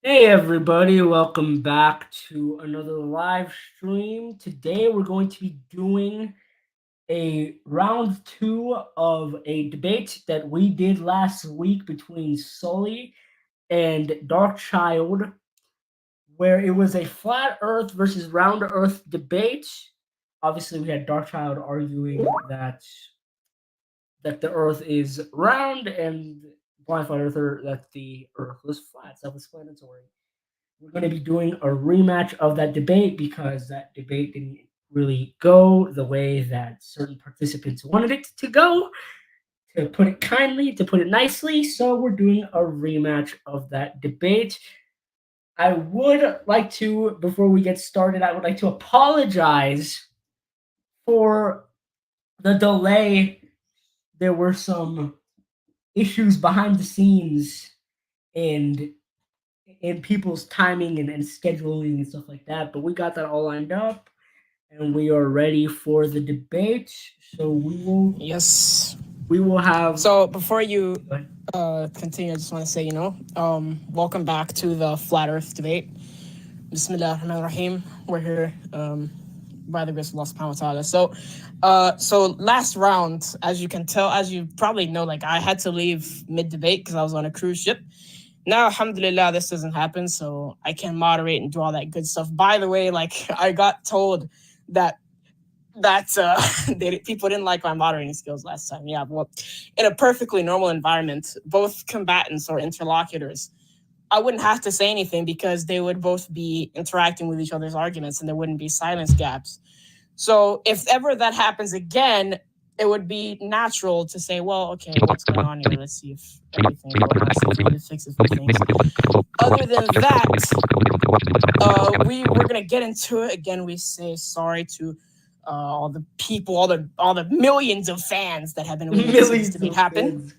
Hey everybody, welcome back to another live stream. Today we're going to be doing a round two of a debate that we did last week between Sully and Darkchild, where it was a flat earth versus round earth debate. Obviously, we had Darkchild arguing that the earth is round and Blind Flat Earther that the earth was flat, self-explanatory. We're going to be doing a rematch of that debate because that debate didn't really go the way that certain participants wanted it to go, to put it kindly, to put it nicely. So we're doing a rematch of that debate. I would like to, before we get started, I would like to apologize for the delay. There were some issues behind the scenes and in people's timing and scheduling and stuff like that. But we got that all lined up and we are ready for the debate. So Yes. we will have So before you continue, I just want to say, welcome back to the Flat Earth debate. Bismillah ar-Rahman rahim. We're here by the grace of Allah subhanahu wa ta'ala. So last round, as you can tell, as you probably know, like I had to leave mid-debate because I was on a cruise ship. Now, alhamdulillah, this doesn't happen, so I can moderate and do all that good stuff. By the way, like I got told that people didn't like my moderating skills last time. Yeah, well, in a perfectly normal environment, both combatants or interlocutors, I wouldn't have to say anything because they would both be interacting with each other's arguments and there wouldn't be silence gaps. So if ever that happens again, it would be natural to say, well, okay, what's going on here? Let's see if everything's going on. Let's see if we need to fix a few things. Other than that, we're gonna get into it again. We say sorry to all the people, all the millions of fans that have been waiting to see this debate happen.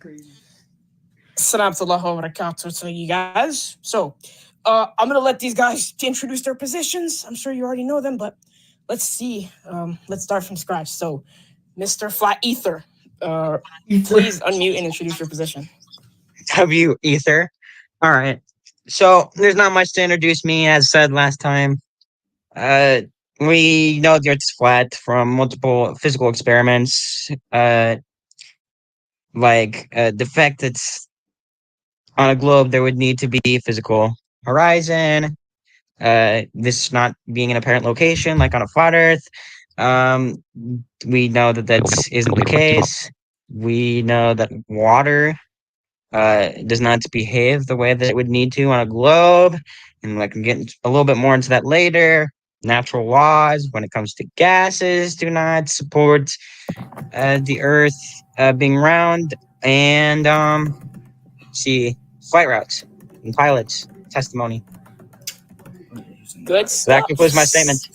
Salam to Allah wa barakatuh to you guys. So I'm gonna let these guys introduce their positions. I'm sure you already know them, but let's see. Let's start from scratch. So, Mr. Flat Ether, please unmute and introduce your position. W Ether. All right. So there's not much to introduce me, as said last time. Uh, we know the Earth's flat from multiple physical experiments. The fact that on a globe there would need to be a physical horizon. This not being an apparent location, like on a flat Earth. Um, we know that that isn't the case. We know that water does not behave the way that it would need to on a globe. And like I'm getting a little bit more into that later. Natural laws when it comes to gases do not support the Earth being round. And see flight routes and pilots testimony. Good So stuff. that concludes my statement.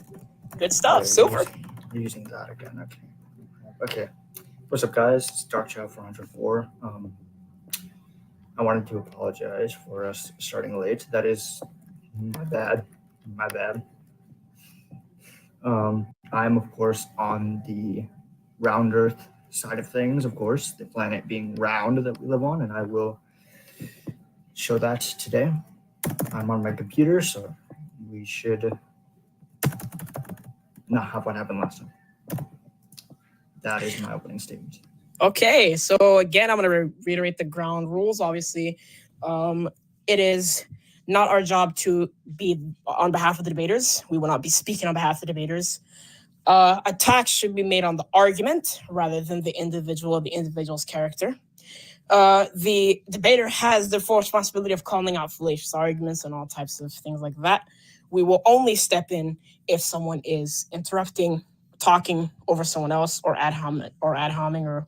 Good stuff. Super. You're using that again. Okay. What's up, guys? It's Dark Child 404. I wanted to apologize for us starting late. That is my bad. My bad. I'm, of course, on the round Earth side of things, of course, the planet being round that we live on, and I will show that today. I'm on my computer, so we should not have what happened last time. That is my opening statement. Okay, so again, I'm going to reiterate the ground rules. Obviously, it is not our job to be on behalf of the debaters. We will not be speaking on behalf of the debaters. Attacks should be made on the argument rather than the individual's character. The debater has the full responsibility of calling out fallacious arguments and all types of things like that. We will only step in if someone is interrupting, talking over someone else, or ad homing, or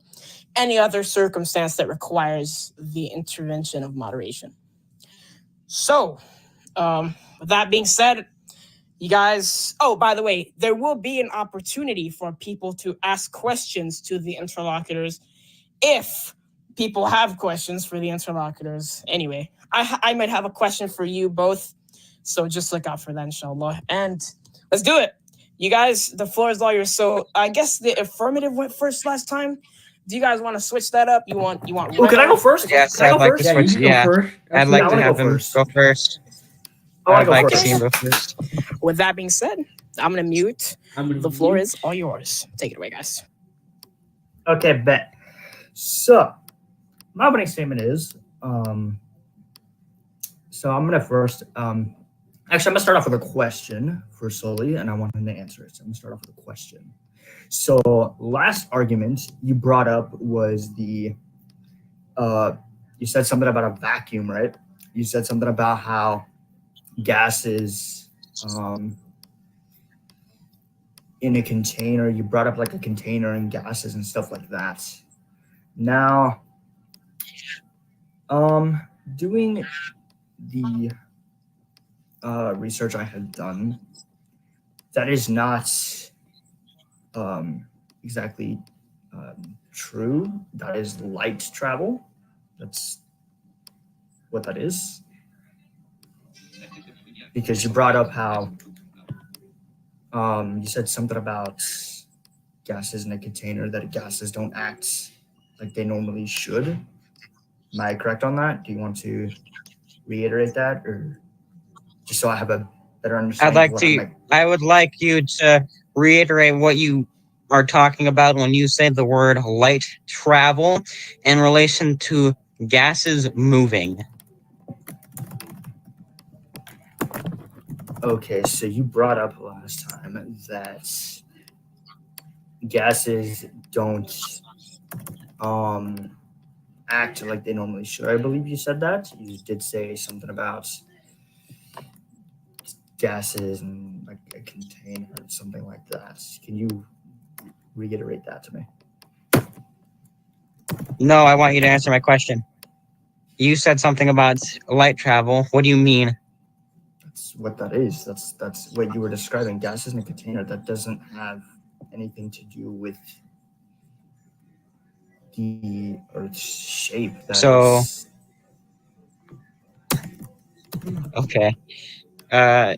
any other circumstance that requires the intervention of moderation. So, with that being said, you guys, oh, by the way, there will be an opportunity for people to ask questions to the interlocutors if people have questions for the interlocutors. Anyway, I might have a question for you both, so just look out for that, inshallah. And let's do it. You guys, the floor is all yours. So I guess the affirmative went first last time. Do you guys want to switch that up? You want? Oh, can I go first? Yes, Can I I'd go like first? to switch. Yeah, I'd like to have him go first. Oh, I I'd go like to first. see him go first. With that being said, I'm gonna mute. I'm gonna The floor mute. is all yours. Take it away, guys. Okay, bet. So, my opening statement is, so I'm gonna first, actually, I'm gonna start off with a question for Sully, and I want him to answer it. So I'm gonna start off with a question. So, last argument you brought up was you said something about a vacuum, right? You said something about how gases, in a container. You brought up like a container and gases and stuff like that. Now, doing the research I had done, that is not exactly true. That is light travel. That's what that is. Because you brought up how you said something about gases in a container, that gases don't act like they normally should. Am I correct on that? Do you want to reiterate that, or just so I have a better understanding of what I'm like? I would like you to reiterate what you are talking about when you say the word light travel in relation to gases moving. Okay, so you brought up last time that gases don't act like they normally should. I believe you said that. You did say something about gases and like a container or something like that. Can you reiterate that to me? No, I want you to answer my question. You said something about light travel. What do you mean? That's what that is. That's what you were describing. Gases in a container. That doesn't have anything to do with the Earth's shape. So, okay. I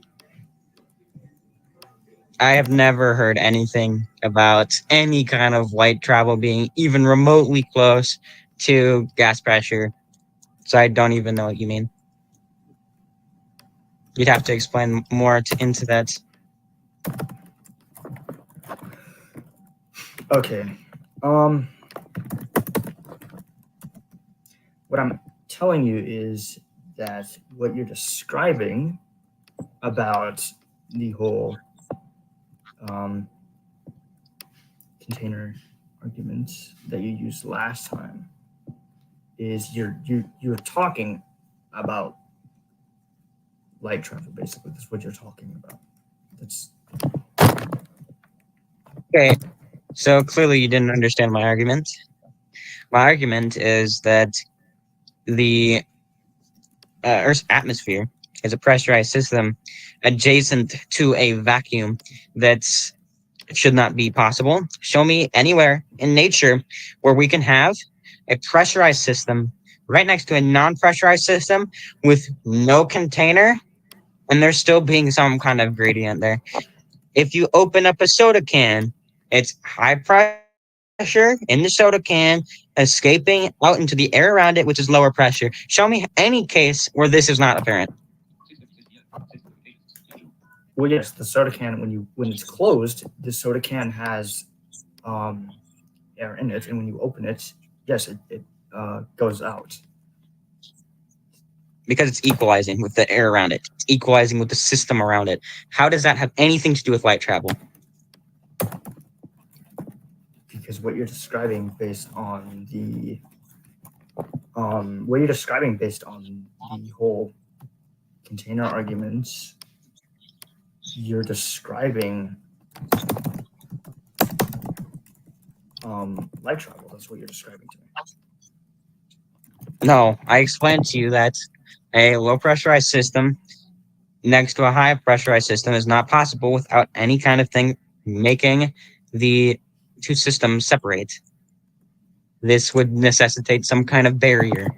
have never heard anything about any kind of light travel being even remotely close to gas pressure. So I don't even know what you mean. You'd have to explain more into that. Okay. What I'm telling you is that what you're describing about the whole container argument that you used last time is you're talking about light travel. Basically, that's what you're talking about. That's Okay, so clearly you didn't understand my argument. My argument is that the Earth's atmosphere is a pressurized system adjacent to a vacuum that should not be possible. Show me anywhere in nature where we can have a pressurized system right next to a non-pressurized system with no container, and there's still being some kind of gradient there. If you open up a soda can, it's high pressure in the soda can escaping out into the air around it, which is lower pressure. Show me any case where this is not apparent. well, yes. The soda can, when it's closed, the soda can has air in it, and when you open it, yes, it goes out. Because it's equalizing with the air around it. It's equalizing with the system around it. How does that have anything to do with light travel? Because what you're describing based on the whole container arguments, you're describing light travel. That's what you're describing to me. No, I explained to you that a low pressurized system next to a high pressurized system is not possible without any kind of thing making the two systems separate. This would necessitate some kind of barrier.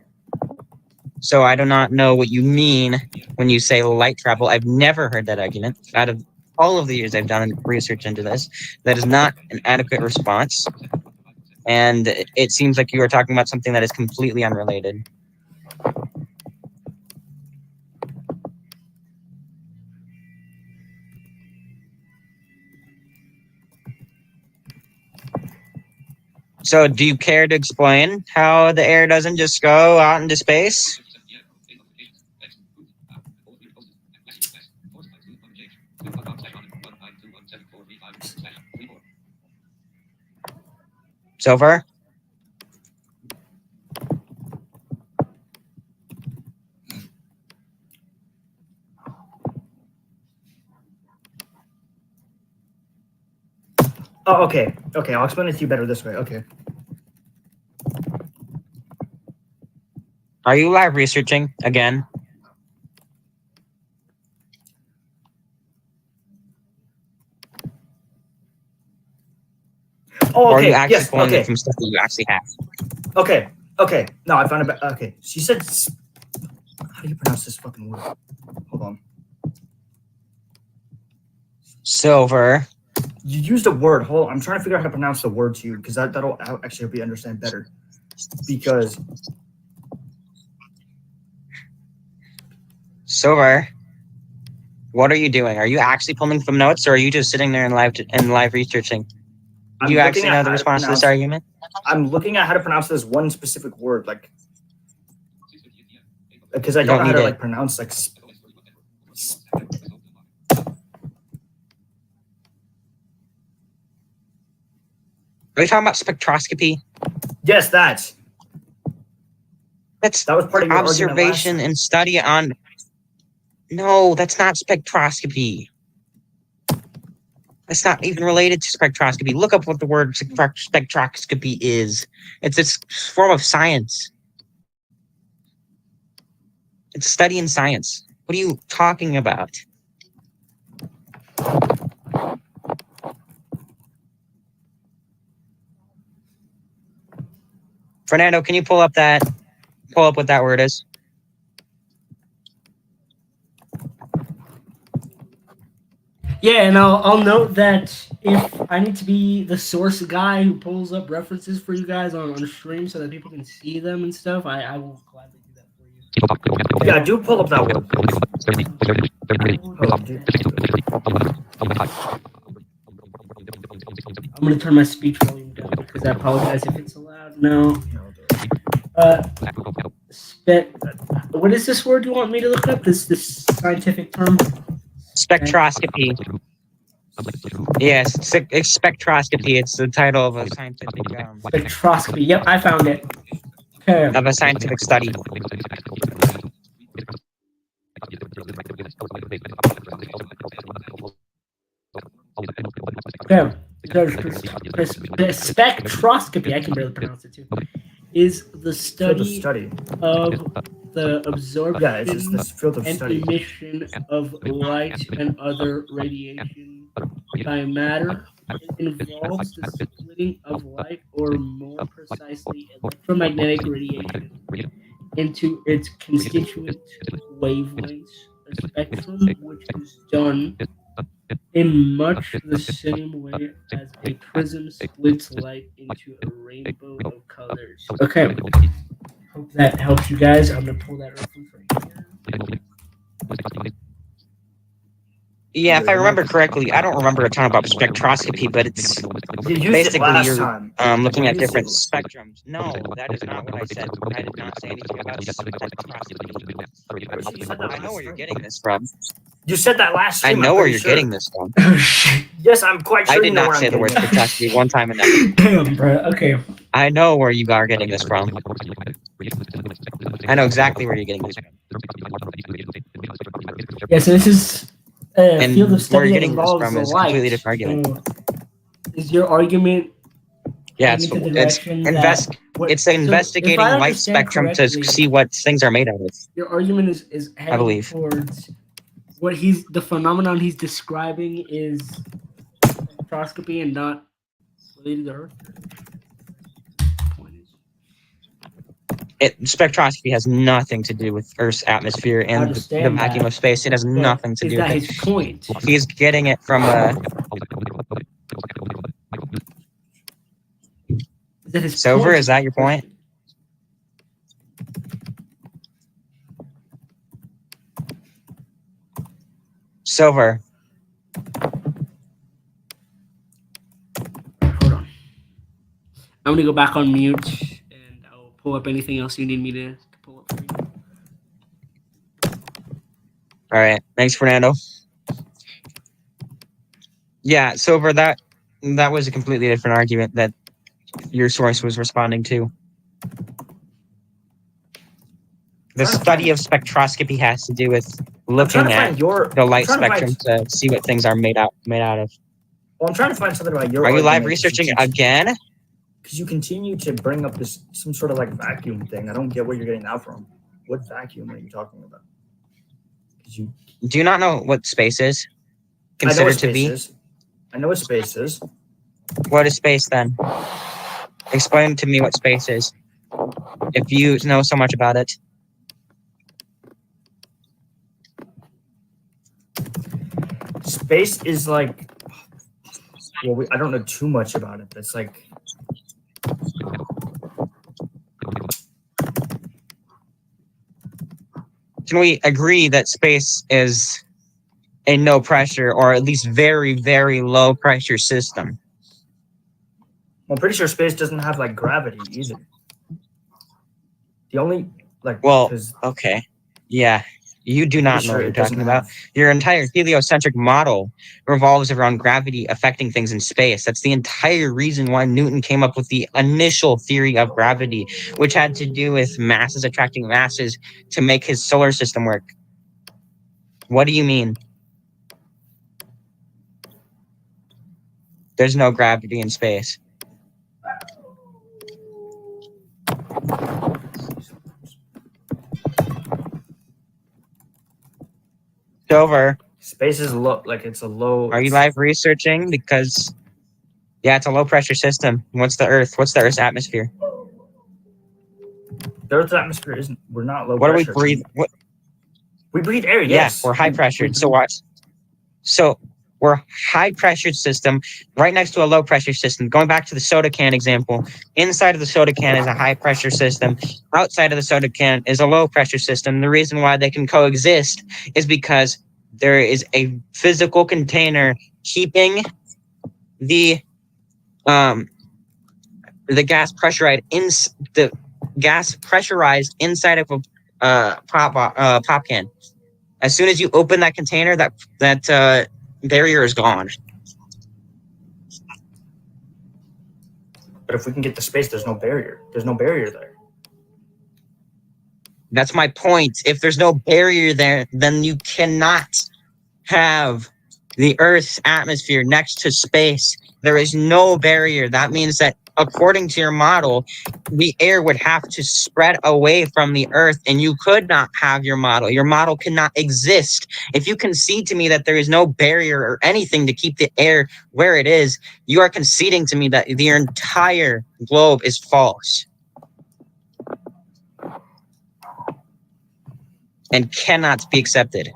So I do not know what you mean when you say light travel. I've never heard that argument. Out of all of the years I've done research into this, that is not an adequate response. And it seems like you are talking about something that is completely unrelated. So, do you care to explain how the air doesn't just go out into space? Silver? Oh, okay. Okay, I'll explain it to you better this way. Okay. Are you live researching again? Oh, Or are you okay. actually Yes. pulling it Okay. from stuff that you actually have? Okay. Okay. No, I found it. Okay. She said. How do you pronounce this fucking word? Hold on. Silver. You used a word. Hold on. I'm trying to figure out how to pronounce the word to you because that'll actually help you understand better. Because Silver. What are you doing? Are you actually pulling from notes, or are you just sitting there and live researching? I'm Do you looking actually at know how the to response to this pronounce- argument? I'm looking at how to pronounce this one specific word, like because I You don't know don't how to need like it. pronounce like. Are you talking about spectroscopy? Yes, that That's was part of your argument last observation time. and study on. No, that's not spectroscopy. That's not even related to spectroscopy. Look up what the word spectroscopy is. It's a form of science. It's study in science. What are you talking about? Fernando, can you pull up what that word is? Yeah, and I'll note that if I need to be the source guy who pulls up references for you guys on stream so that people can see them and stuff, I will gladly do that for you. Yeah, do pull up that word. I'm gonna turn my speech volume down because I apologize if it's loud. No. What is this word you want me to look up? This scientific term? Spectroscopy. Yes, it's spectroscopy. It's the title of a scientific Spectroscopy. Yep, I found it. Okay. of a scientific study. Okay. Spectroscopy, I can barely pronounce it too, is the Field of study study. of the absorption Yeah, it's this field of and study. emission of light and other radiation by matter. It involves the splitting of light, or more precisely, electromagnetic radiation, into its constituent wavelengths, a spectrum which is done in much the same way as a prism splits light into a rainbow of colors. Okay. Hope that helps you guys. I'm gonna pull that reference right here. Yeah, if I remember correctly, I don't remember a ton about spectroscopy, but it's You used it basically last you're time. looking at You used different it. spectrums. No, that is not what I said. I did not say anything about spectroscopy. I know where you're getting this from. You said that last I stream. know I'm where pretty you're sure. getting this from. Yes, I'm quite sure I you did know not where say I'm the word getting it. spectroscopy one time in that. Damn, bro. Okay. I know where you are getting this from. I know exactly where you're getting this from. Yeah, so this is a And field of where study you're that getting this involves from the is a completely light. different argument. So is your argument Yeah, into the it's direction that it's so if investigating I light understand spectrum to correctly, see what things are made out of. your argument is heading believe. towards what the phenomenon he's describing is spectroscopy and not related to Earth. Spectroscopy has nothing to do with Earth's atmosphere I and the understand vacuum that, of space. It has but nothing to is do that with his it. point? He's getting it from a Is that his Silver. point? Is that your point? Silver. Hold on. I'm gonna go back on mute, and I'll pull up anything else you need me to pull up for you. All right. Thanks, Fernando. Yeah, so for that was a completely different argument that your source was responding to. The study of spectroscopy has to do with looking at the light spectrum to see what things are made out of. Well, I'm trying to find something about your. Are you live researching again? Because you continue to bring up some sort of like vacuum thing. I don't get where you're getting that from. What vacuum are you talking about? Do you not know what space is considered to be? I know what space is. What is space then? Explain to me what space is, if you know so much about it. Space is like, well, I don't know too much about it. It's like, can we agree that space is a no pressure, or at least very, very low pressure system? Well, I'm pretty sure space doesn't have like gravity either. The only like, well, okay, yeah, you do not know what you're talking about. Your entire heliocentric model revolves around gravity affecting things in space. That's the entire reason why Newton came up with the initial theory of gravity, which had to do with masses attracting masses to make his solar system work. What do you mean? There's no gravity in space. Over. Space is low, like it's a low. Are you live researching? Because, yeah, it's a low pressure system. What's the Earth? What's the Earth's atmosphere? The Earth's atmosphere isn't. We're not low what pressure. What do we breathe? What? We breathe air. Yes. Yeah, we're high pressured. So what? So we're a high pressured system right next to a low pressure system. Going back to the soda can example, inside of the soda can is a high pressure system. Outside of the soda can is a low pressure system. The reason why they can coexist is because there is a physical container keeping the gas pressurized inside of a pop can. As soon as you open that container, that barrier is gone. But if we can get the space, there's no barrier. There's no barrier there. That's my point. If there's no barrier there, then you cannot have the Earth's atmosphere next to space. There is no barrier. That means that according to your model, the air would have to spread away from the Earth, and you could not have your model. Your model cannot exist. If you concede to me that there is no barrier or anything to keep the air where it is, you are conceding to me that the entire globe is false and cannot be accepted.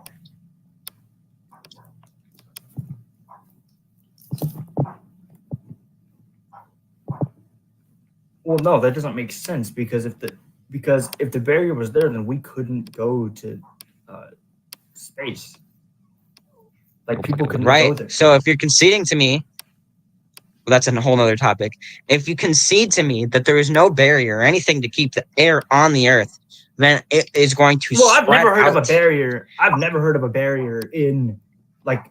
Well, no, that doesn't make sense because if the barrier was there, then we couldn't go to space. Like people couldn't go there. So if you're conceding to me, well, that's a whole other topic. If you concede to me that there is no barrier or anything to keep the air on the Earth, then it is going to spread I've never heard out. of a barrier. I've never heard of a barrier in like.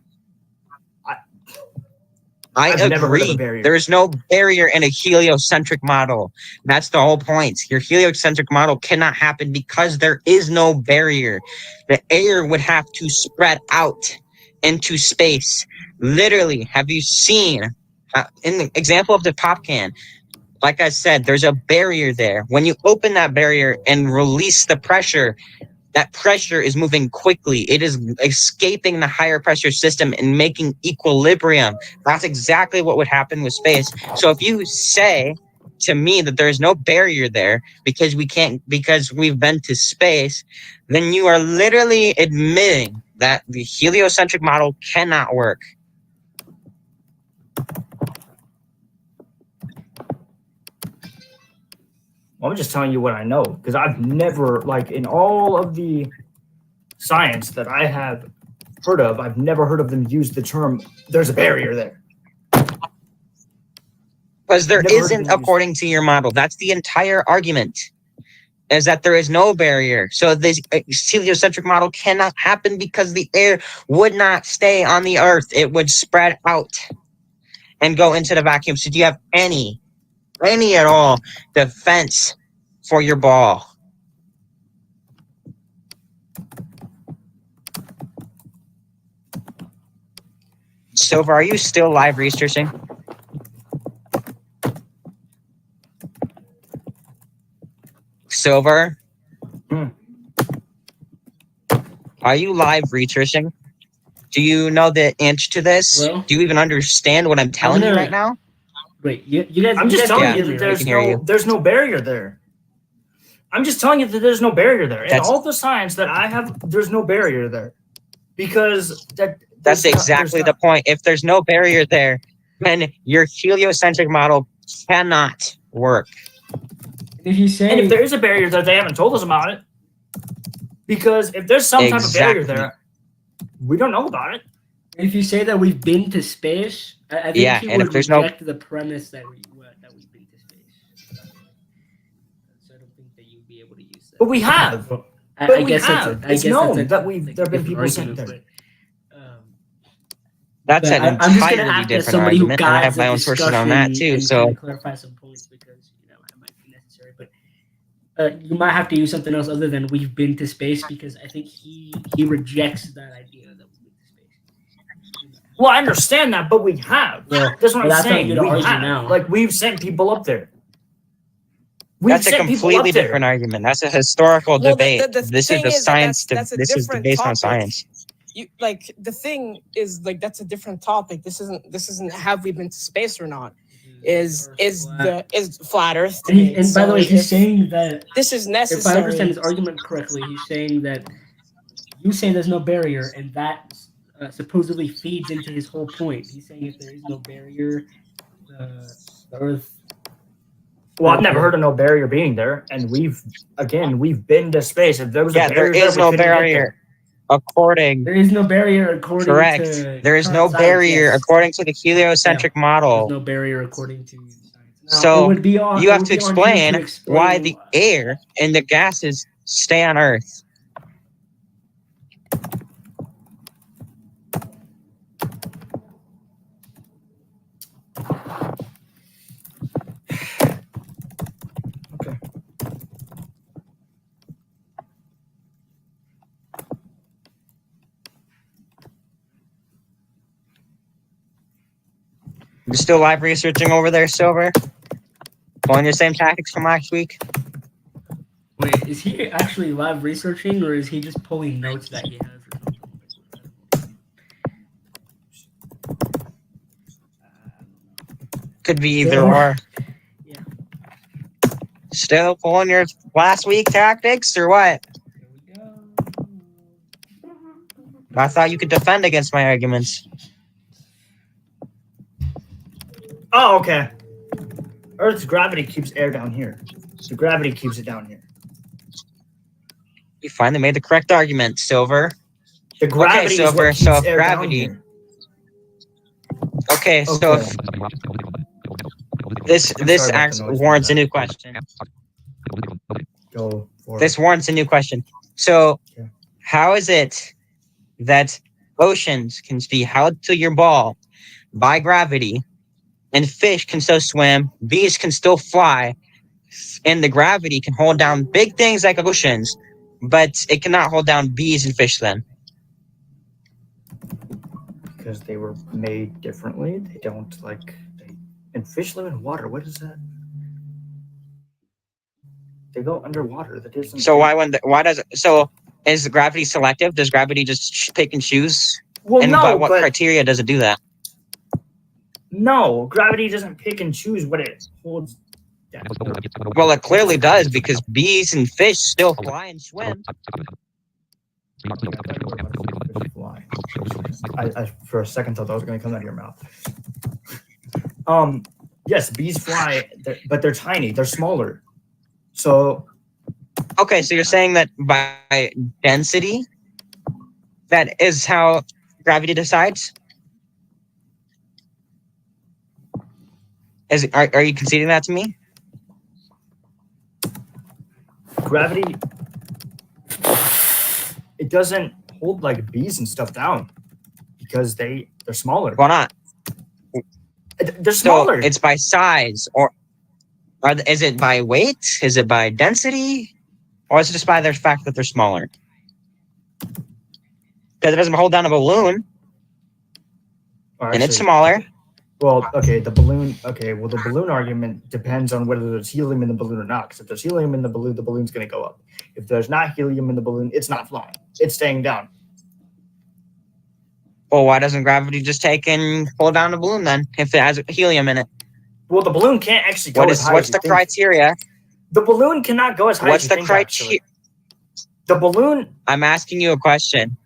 I agree. There is no barrier in a heliocentric model. That's the whole point. Your heliocentric model cannot happen because there is no barrier. The air would have to spread out into space. Literally, have you seen, in the example of the pop can, like I said, there's a barrier there. When you open that barrier and release the pressure, that pressure is moving quickly. It is escaping the higher pressure system and making equilibrium. That's exactly what would happen with space. So if you say to me that there's no barrier there because we've been to space, then you are literally admitting that the heliocentric model cannot work. I'm just telling you what I know because I've never, like, in all of the science that I have heard of, I've never heard of them use the term "there's a barrier there." Because there Never heard of isn't, one used. according to your model. That's the entire argument. Is that there is no barrier. So this heliocentric model cannot happen because the air would not stay on the Earth. It would spread out and go into the vacuum. So do you have any at all defense for your ball? Silver, are you still live researching? Silver? Hmm. Are you live researching? Do you know the answer to this? Hello? Do you even understand what I'm telling you gonna- right now? Wait, you guys. I'm you just guys telling can you hear me, that right? can hear you. there's no barrier there. I'm just telling you that there's no barrier there. In That's- all the science that I have, there's no barrier there. Because That's there's exactly not- the point. If there's no barrier there, then your heliocentric model cannot work. If you say And if there is a barrier there, they haven't told us about it. Because if there's some type of barrier Exactly. there, we don't know about it. If you say that we've been to space, I think Yeah, he and would if there's no- reject the premise that we've been to space. So I don't think that you'd be able to use that. But we have. I But we guess have. that's a, I It's guess known that's a, that we've- like, there have been different people sent argument, there. That's but an I'm just gonna entirely ask as different somebody who argument, and I guides have my the own sources on that discussion too. and So kinda clarify some points because it might be necessary. But you might have to use something else other than we've been to space because I think he rejects that idea that we've been to space. Well, I understand that, but we have. Well, That's what but I'm that's not saying. good to We argue have. now. Like we've sent people up there. We've that's a sent people completely up there. different argument. That's a historical Well, debate. the This is thing a is that science. that's a This is different based on topic. science. You like the thing is like that's a different topic. This isn't have we been to space or not? Is flat Earth? And, debate. and by the So way, he's if saying that this is if I necessary. understand his argument correctly, he's saying that you say there's no barrier, and that supposedly feeds into his whole point. He's saying if there is no barrier, the Earth. Well, I've never heard of no barrier being there, and we've been to space. If there was Yeah, a there barrier, is we no couldn't get barrier. there. According There is no barrier according correct, to there is current no science, barrier yes. according to the heliocentric model. There's no barrier according to science. Now, So, it would be on, You it have would to be on him to explain why the air and the gases stay on Earth. Okay. You're still live researching over there, Silver? Pulling your same tactics from last week? Wait, is he actually live researching, or is he just pulling notes that he has or something? Could be either Yeah. or. Yeah. Still pulling your last week tactics or what? Here we go. I thought you could defend against my arguments. Oh, okay. Earth's gravity keeps air down here. So gravity keeps it down here. You finally made the correct argument, Silver. The gravity is Silver, what keeps so if air gravity- down here. Okay, so Okay. if this I'm sorry about the actually noise warrants from a that. new question. Go for This it. warrants a new question. So, Yeah. how is it that oceans can be held to your ball by gravity, and fish can still swim, bees can still fly, and the gravity can hold down big things like oceans, but it cannot hold down bees and fish then? Because they were made differently. They don't and fish live in water. What is that? They go underwater. That isn't. So so is the gravity selective? Does gravity just pick and choose? Well, And no, by what but criteria does it do that? no, gravity doesn't pick and choose what it holds. down. Well, it clearly does because bees and fish still fly and swim. Fly. I for a second thought that was going to come out of your mouth. Yes, bees fly, but they're tiny. They're smaller. So Okay, so you're saying that by density, that is how gravity decides? Are you conceding that to me? Gravity, it doesn't hold like bees and stuff down because they're smaller. Why not? They're smaller. So it's by size, or is it by weight? Is it by density? Or is it just by the fact that they're smaller? Because it doesn't hold down a balloon, and it's smaller. Well, okay, the balloon. Okay, well, the balloon argument depends on whether there's helium in the balloon or not. Because if there's helium in the balloon's going to go up. If there's not helium in the balloon, it's not flying. It's staying down. Well, why doesn't gravity just take and pull down the balloon then, if it has helium in it? Well, the balloon can't actually go as high. What's the criteria? The balloon cannot go as high. What's the criteria? The balloon. I'm asking you a question.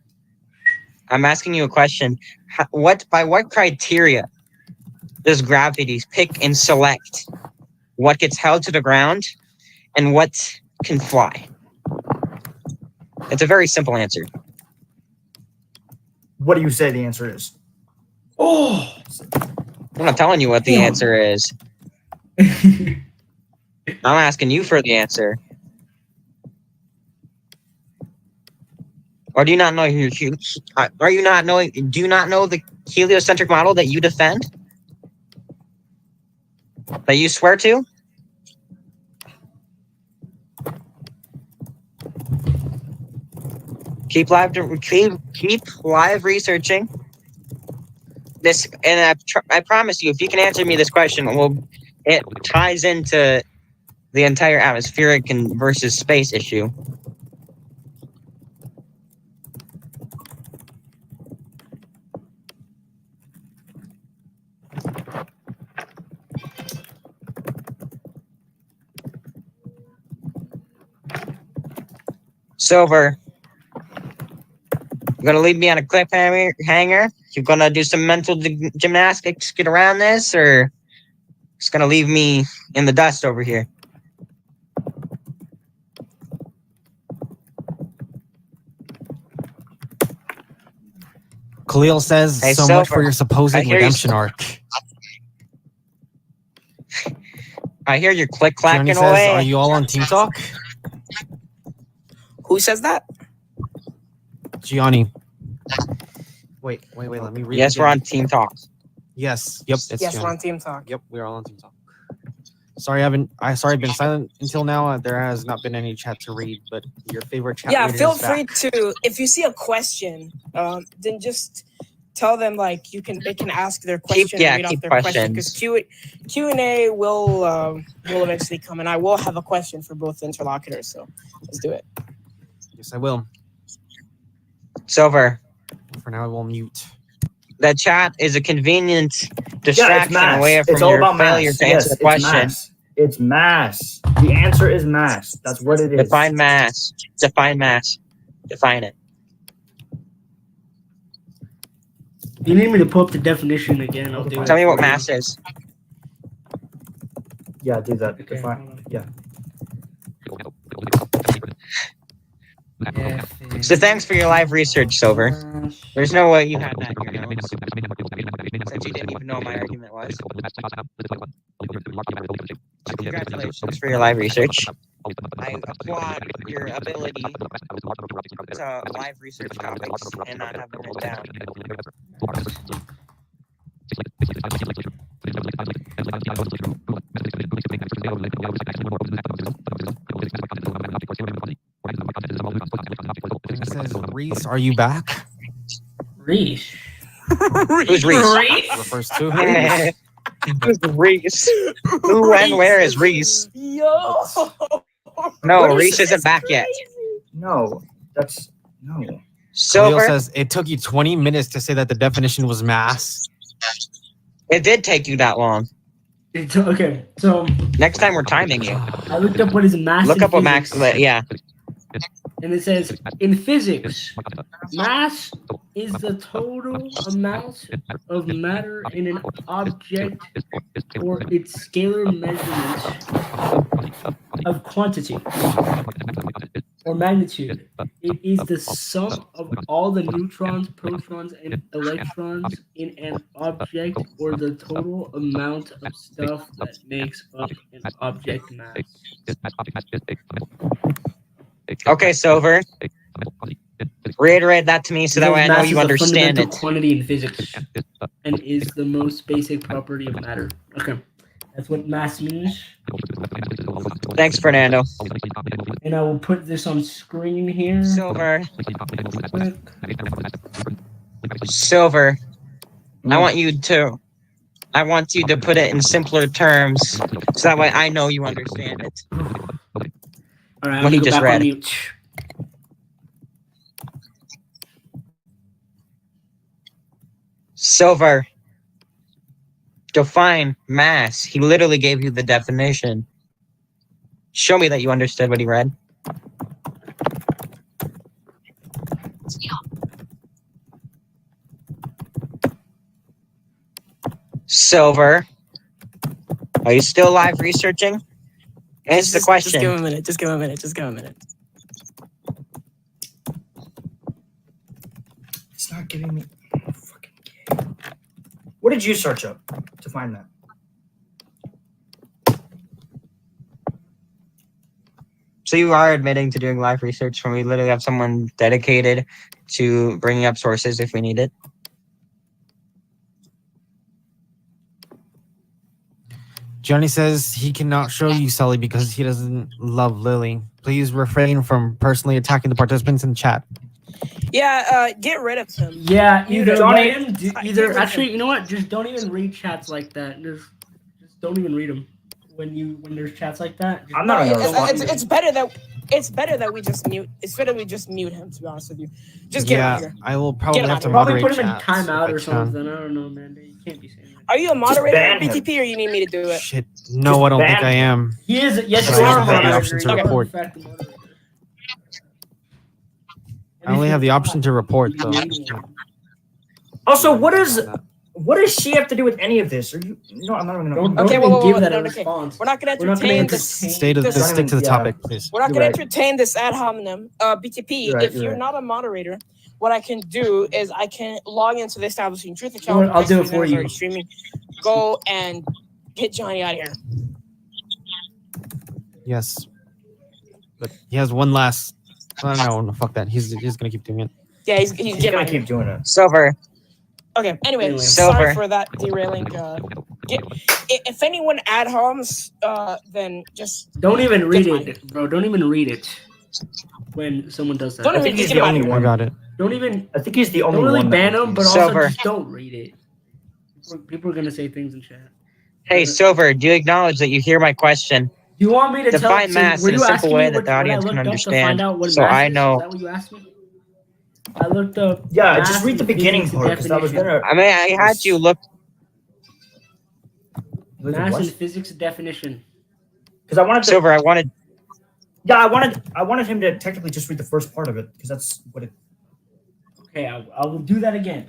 By what criteria does gravity pick and select what gets held to the ground and what can fly? It's a very simple answer. What do you say the answer is? Oh, I'm not telling you what the answer is. I'm asking you for the answer. Or do you not know do you not know the heliocentric model that you defend? That you swear to? Keep live researching this, and I promise you, if you can answer me this question, it ties into the entire atmospheric and versus space issue. Silver, you're gonna leave me on a cliffhanger? You're gonna do some mental gymnastics, get around this, or just gonna leave me in the dust over here? Khalil says, Hey, so Silver, much for your supposed I hear redemption arc. I hear you're click-clacking Johnny says, away. are you all on Team Talk? Who says that? Gianni. Wait, let me read Yes, it we're again. on Team Talk. Yes, yep, it's Yes, Gianni. we're on Team Talk. Yep, we're all on Team Talk. Sorry, I've been silent until now. There has not been any chat to read, but your favorite chat Yeah, reader feel is free back. to, if you see a question, then just tell them like they can ask their question and read off keep their question, questions. because Q&A will eventually come, and I will have a question for both interlocutors. So let's do it. Yes, I will. Silver, For now, I will mute. the chat is a convenient distraction away from It's all your about failure mass. to answer the question. It's mass. The answer is mass. That's what it is. Define mass. Define mass. Define it. you need me to pull up the definition again? I'll do it. Tell me what for you. mass is. Yeah, do that. Okay, Define. hold on. Yeah. So thanks for your live research, Silver. There's no way you had that in your notes, since you didn't even know what my argument was. So congratulations for your live research. I applaud your ability to live research topics and not have them written down. It says, Reese, are you back? Reese. Who's Reese? Refers to who? Who's Reese? Who and where is Reese? Yo. No, What is Reese isn't this back yet. No. Khalil Silver, says, it took you 20 minutes to say that the definition was mass. it did take you that long. Okay, so Next time we're timing you. I looked up what is mass. Look in up what physics, max. Yeah. and it says in physics, mass is the total amount of matter in an object or its scalar measurement of quantity. or magnitude. It is the sum of all the neutrons, protons, and electrons in an object, or the total amount of stuff that makes up an object mass. Okay, Silver. Reiterate that to me so that Because way I know mass you is a understand fundamental it. quantity in physics and is the most basic property of matter. Okay, that's what mass means. Thanks, Fernando. And I will put this on screen here. Silver. Quick. Silver. I want you to put it in simpler terms so that way I know you understand it. All right, What I'm he gonna go just back read. on mute. Silver. Define mass. He literally gave you the definition. Show me that you understood what he read. Silver. Are you still live researching? Answer the question. Just give him a minute. Just give him a minute. Just give him a minute. It's not giving me. Oh, fucking game. What did you search up to find that? So you are admitting to doing live research when we literally have someone dedicated to bringing up sources if we need it? Johnny says he cannot show you Sully because he doesn't love Lily. Please refrain from personally attacking the participants in chat. Yeah, get rid of him. Yeah, either Johnny- let him do, I either can't actually, you know what? Just don't even read chats like that. Just don't even read them when there's chats like that. Just I'm not don't gonna read respond. them. It's better that we just mute. It's better we just mute him. To be honest with you, just get him out of here. I will probably Get him have out to of here. Probably moderate put him in chats if timeout I or can. something. I don't know, man. You can't be saying that. Are you a moderator ban at him. BTP, or you need me to do it? Shit, no, I don't think ban I him. am. He is. Yes, But you I are a don't have the moderator. option to You are, in report. fact, a moderator. I only have the option to report, though. Also, what does she have to do with any of this? Are you? No, I'm not even Don't, gonna. don't Okay, even whoa, give whoa, that no, a okay. response. We're not going to We're not gonna entertain entertain- this. Stay to this- stick to the yeah. topic, please. We're not You're going to right. entertain this ad hominem. BTP, You're right, if you're you're right. not a moderator, what I can do is I can log into the Establishing Truth You know account. what, I'll do it Basically, for whenever you. you're streaming, go and get Johnny out of here. Yes. But he has one last. No, fuck that. He's gonna keep doing it. Yeah, he's He's getting out gonna of here. keep doing it. Silver. Okay, anyway, Silver. sorry for that derailing. If anyone ad homs, then just Don't even read Get it, bro. Don't even read it when someone does that. Don't I even think he's get the him out only of here. I one. got it. Don't even. I think he's the only Don't really one. ban them, but also Silver. just don't read it. People are gonna say things in chat. Hey, Silver, do you acknowledge that you hear my question? Do you want me to Define tell? mass Were in a you simple asking way me that what, the what I audience looked can up to understand, find out what so mass I is? know. Is that what you asked me? I looked up. Yeah, mass just read the and beginning physics part because I was definition. gonna. I mean, I had you look. Mass What? and physics definition. Because I wanted to. Silver, I wanted. Yeah, I wanted him to technically just read the first part of it because that's what it. Okay, I will do that again.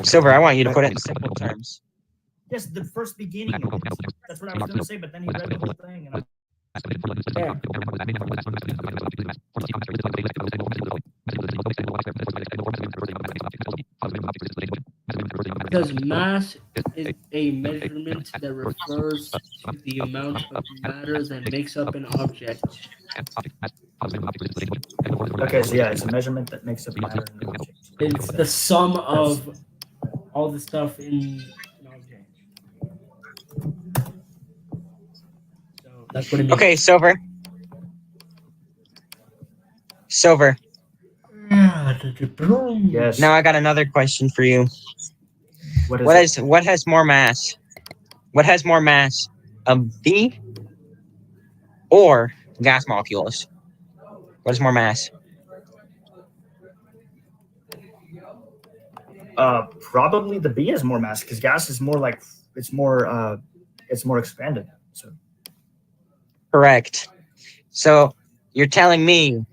Silver, I want you to put it in simple terms. Yes, the first beginning of it. That's what I was gonna say, but then he read the whole thing, and Yeah. Because mass is a measurement that refers to the amount of matter that makes up an object. okay, so yeah, it's a measurement that makes up matter. in an object. It's the sum of all the stuff in an object. So that's what it means. Okay, Silver. Silver. Yes. Now I got another question for you. What What has more mass? What has more mass? A bee or gas molecules? What is more mass? Probably the B is more mass because gas is more like it's more expanded. So Correct. So you're telling me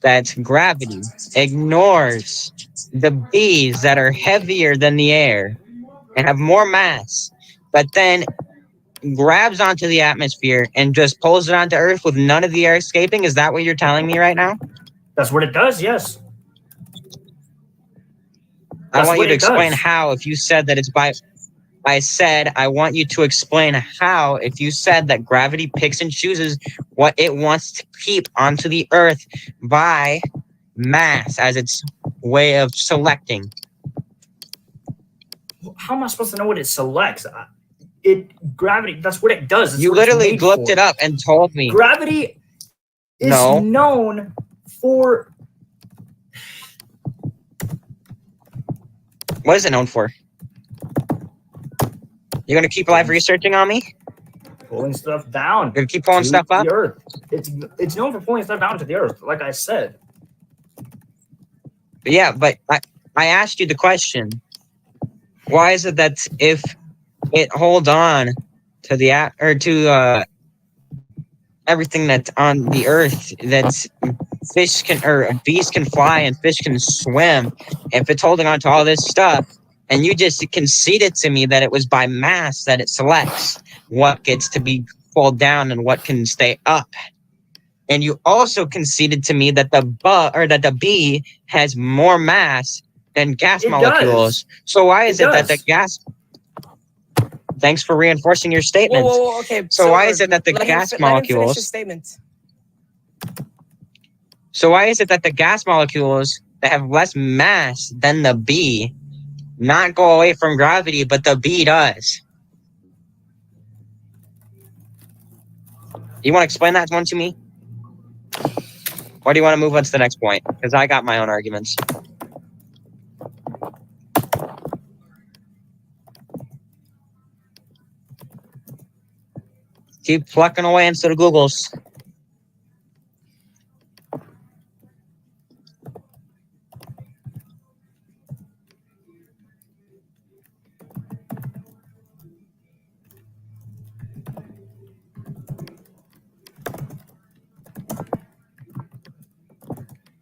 that gravity ignores the bees that are heavier than the air and have more mass, but then grabs onto the atmosphere and just pulls it onto Earth with none of the air escaping? Is that what you're telling me right now? That's what it does. Yes. I That's want you what to it explain does. how if you said that it's by. I said I want you to explain how if you said that gravity picks and chooses what it wants to keep onto the Earth by mass as its way of selecting. How am I supposed to know what it selects? Gravity. That's what it does. That's You what it's literally made looked for. it up and told me. Gravity is No. known for. What is it known for? You're gonna keep live researching on me? Pulling stuff down. You're gonna keep pulling to stuff up? the Earth. It's known for pulling stuff down to the Earth, like I said. Yeah, but I asked you the question. Why is it that if it holds on to the everything that's on the Earth, that fish can or bees can fly and fish can swim, if it's holding on to all this stuff, and you just conceded to me that it was by mass that it selects what gets to be pulled down and what can stay up. And you also conceded to me that the bee has more mass than gas It molecules. does. So why is It it that the does. gas? Thanks for reinforcing your Whoa, statement. whoa, whoa, okay. So why Silver, is it that the let him gas fi- let him finish molecules? his statement. So why is it that the gas molecules that have less mass than the bee not go away from gravity, but the bee does? You want to explain that one to me? Or do you want to move on to the next point? Because I got my own arguments. Keep plucking away instead of Googles.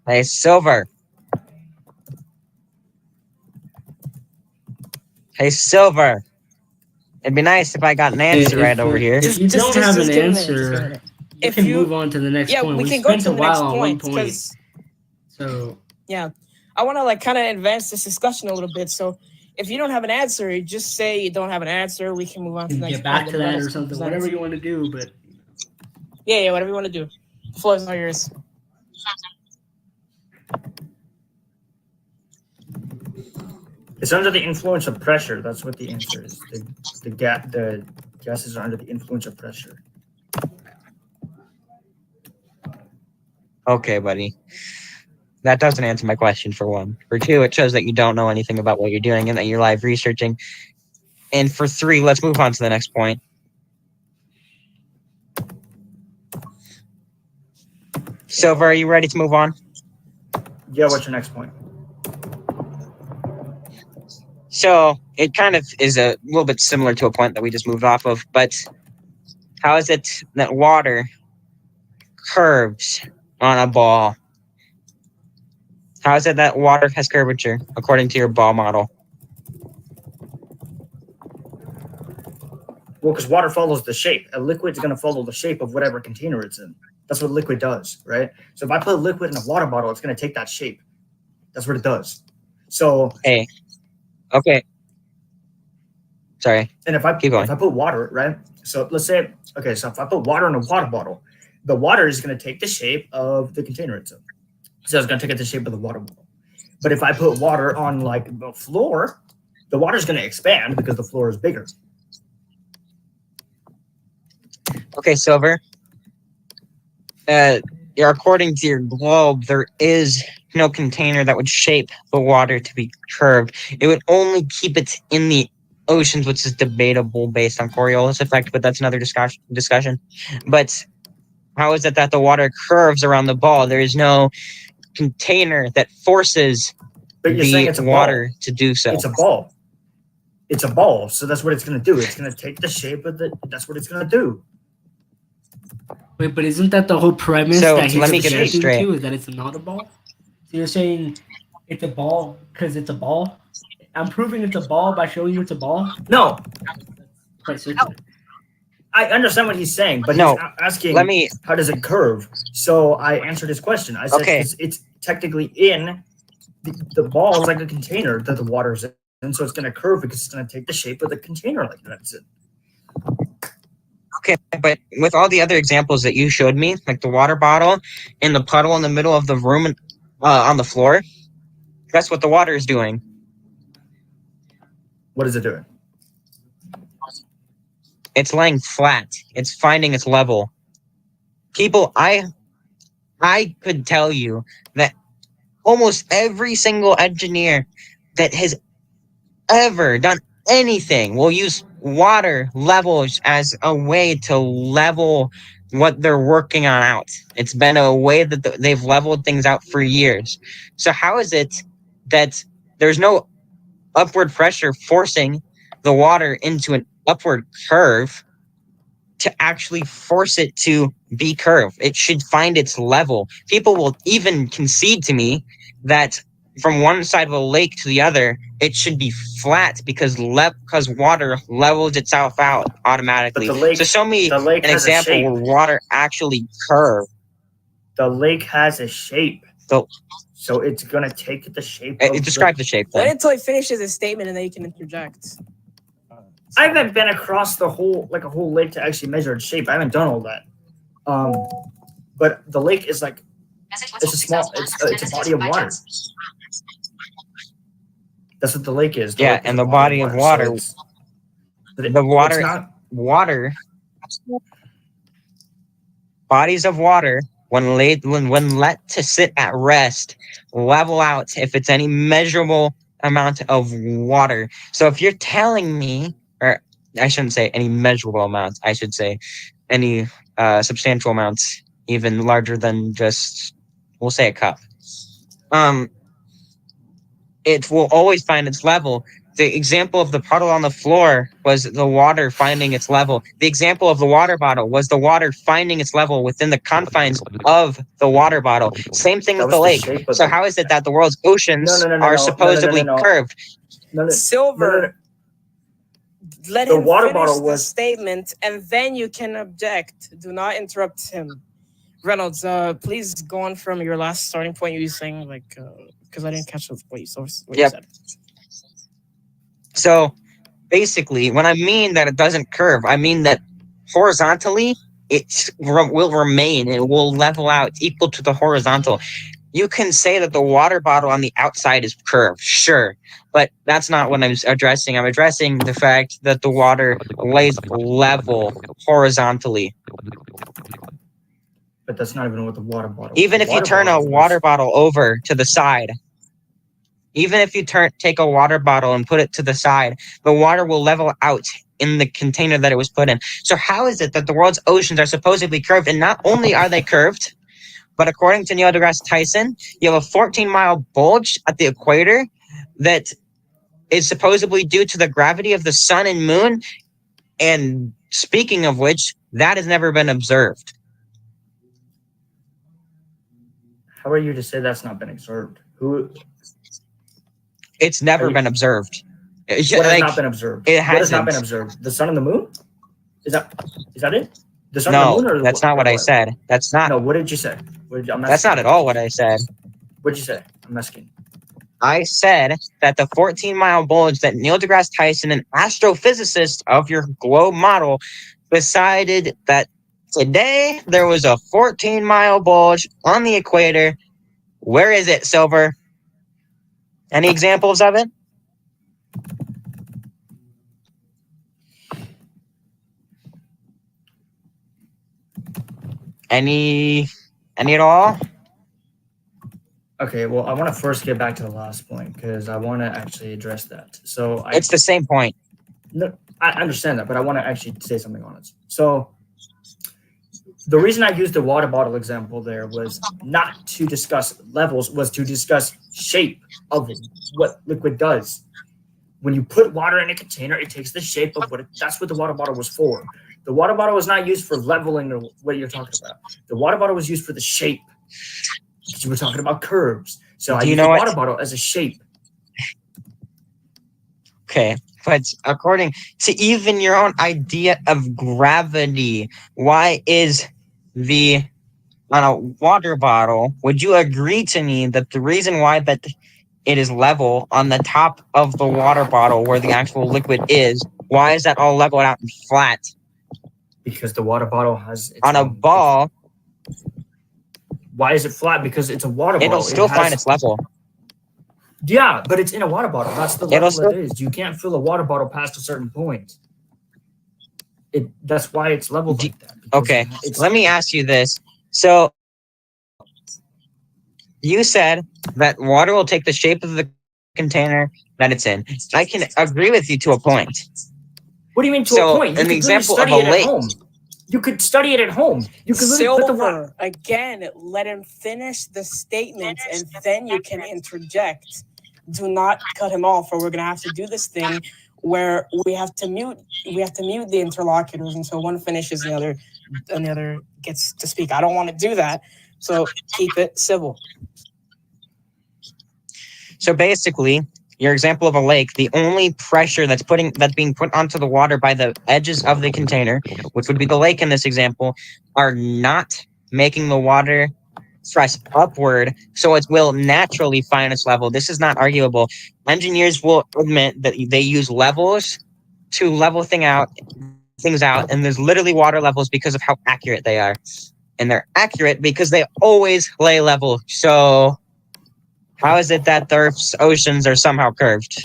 Hey, Silver. Hey, Silver. It'd be nice if I got an answer right over here. If you don't have an give him a minute, just give him a answer, minute. you If can you- move on to the next Yeah, point. we We can go spent to a the next while on one point point. because So I want to like kind of advance this discussion a little bit. So if you don't have an answer, you just say you don't have an answer. We can move on to you the can next get back point, to then that Dennis or can something, present. whatever you want to do. But Yeah, whatever you want to do. The floor is all yours. It's under the influence of pressure. That's what the answer is. The gases are under the influence of pressure. Okay, buddy. That doesn't answer my question, for one. For two, it shows that you don't know anything about what you're doing and that you're live researching. And for three, let's move on to the next point. Silver, are you ready to move on? Yeah, what's your next point? So it kind of is a little bit similar to a point that we just moved off of, but how is it that water curves on a ball? How is it that water has curvature according to your ball model? Well, because water follows the shape. A liquid's going to follow the shape of whatever container it's in. That's what liquid does, right? So if I put a liquid in a water bottle, it's going to take that shape. That's what it does. So, Hey, okay. Sorry. and if I Keep going. put water, right? So let's say, okay, so if I put water in a water bottle, the water is going to take the shape of the container it's in. So it's going to take the shape of the water bottle. But if I put water on like the floor, the water is going to expand because the floor is bigger. Okay, Silver. According to your globe, there is no container that would shape the water to be curved. It would only keep it in the oceans, which is debatable based on Coriolis effect, but that's another discussion. But how is it that the water curves around the ball? There is no container that forces But you're saying the it's a water ball. to do so. It's a ball. It's a ball. So that's what it's going to do. It's going to take the shape of the. That's what it's going to do. wait, but isn't that the whole premise So, that he's let me get this objecting straight. to? Is that it's not a ball? So you're saying it's a ball because it's a ball? I'm proving it's a ball by showing you it's a ball. No, Quite circular. I understand what he's saying, but No, he's asking, let me. how does it curve? So I answered his question. I said, Okay. it's technically in the ball is like a container that the water's in, so it's going to curve because it's going to take the shape of the container like that's it. Okay, but with all the other examples that you showed me, like the water bottle and the puddle in the middle of the room on the floor, that's what the water is doing. What is it doing? It's laying flat. It's finding its level. People, I could tell you that almost every single engineer that has ever done anything will use water levels as a way to level what they're working on out. It's been a way that they've leveled things out for years. So how is it that there's no upward pressure forcing the water into an upward curve to actually force it to be curved? It should find its level. People will even concede to me that from one side of a lake to the other, it should be flat because water levels itself out automatically. But the lake, so show me the lake an has a example shape. where water actually curved. The lake has a shape. So it's going to take the shape of describe the shape Wait then. until he finishes his statement and then you can interject. I haven't been across the whole a whole lake to actually measure its shape. I haven't done all that. But the lake is like it's a body of water. That's what the lake is. The lake is and a the body of water. So water bodies of water when let to sit at rest level out if it's any measurable amount of water. So if you're telling me, or I shouldn't say any measurable amounts, I should say any substantial amounts, even larger than just, we'll say a cup, it will always find its level. The example of the puddle on the floor was the water finding its level. The example of the water bottle was the water finding its level within the confines of the water bottle. Same thing with the lake. So how is it that the world's oceans are supposedly curved? Silver, let The him water finish bottle the was- statement and then you can object. Do not interrupt him. Reynolds, please go on from your last starting point. You were saying, because I didn't catch what you said. So basically, when I mean that it doesn't curve, I mean that horizontally it will remain. It will level out equal to the horizontal. You can say that the water bottle on the outside is curved, sure, but that's not what I'm addressing. I'm addressing the fact that the water lays level horizontally. But that's not even what the water bottle. Even if you turn a water bottle over to the side, even if you take a water bottle and put it to the side, the water will level out in the container that it was put in. So how is it that the world's oceans are supposedly curved? And not only are they curved, but according to Neil deGrasse Tyson, you have a 14-mile bulge at the equator that is supposedly due to the gravity of the sun and moon. And speaking of which, that has never been observed. How are you to say that's not been observed? It's never been observed. What has not been observed? It What has not hasn't. been observed? The sun and the moon? Is that it? The sun and the moon? No, that's not what I said. That's not. No, what did you say? That's not at all what I said. What did you say? I'm asking. I said that the 14-mile bulge that Neil deGrasse Tyson, an astrophysicist of your globe model, decided that today there was a 14-mile bulge on the equator. Where is it, Silver? Any examples of it? Any at all? Okay, well, I want to first get back to the last point because I want to actually address that. So It's the same point. No, I understand that, but I want to actually say something on it. So the reason I used the water bottle example there was not to discuss levels, was to discuss shape of what liquid does. When you put water in a container, it takes the shape of that's what the water bottle was for. The water bottle was not used for leveling or what you're talking about. The water bottle was used for the shape. Because you were talking about curves. So I used the water bottle as a shape. Okay. But according to even your own idea of gravity, why is the on a water bottle, would you agree to me that the reason why that it is level on the top of the water bottle where the actual liquid is, why is that all leveled out and flat? Because the water bottle has its On a own, ball, why is it flat? Because it's a water bottle. it'll still it has, find its level. Yeah, but it's in a water bottle. That's the It'll level it still- is. You can't fill a water bottle past a certain point. That's why it's leveled like that. because Okay, it's, let me ask you this. So, you said that water will take the shape of the container that it's in. I can agree with you to a point. What do you mean to So, a point? You an could example study of a it at lake. home. You could study it at home. You could literally put the Silver, again, let him finish the statement and then you can interject. Do not cut him off, or we're gonna have to do this thing where we have to mute the interlocutors until one finishes and the other gets to speak. I don't want to do that. So keep it civil. So basically, your example of a lake, the only pressure that's being put onto the water by the edges of the container, which would be the lake in this example, are not making the water press upward, so it will naturally find its level. This is not arguable. Engineers will admit that they use levels to level things out, and there's literally water levels because of how accurate they are. And they're accurate because they always lay level. So how is it that the Earth's oceans are somehow curved?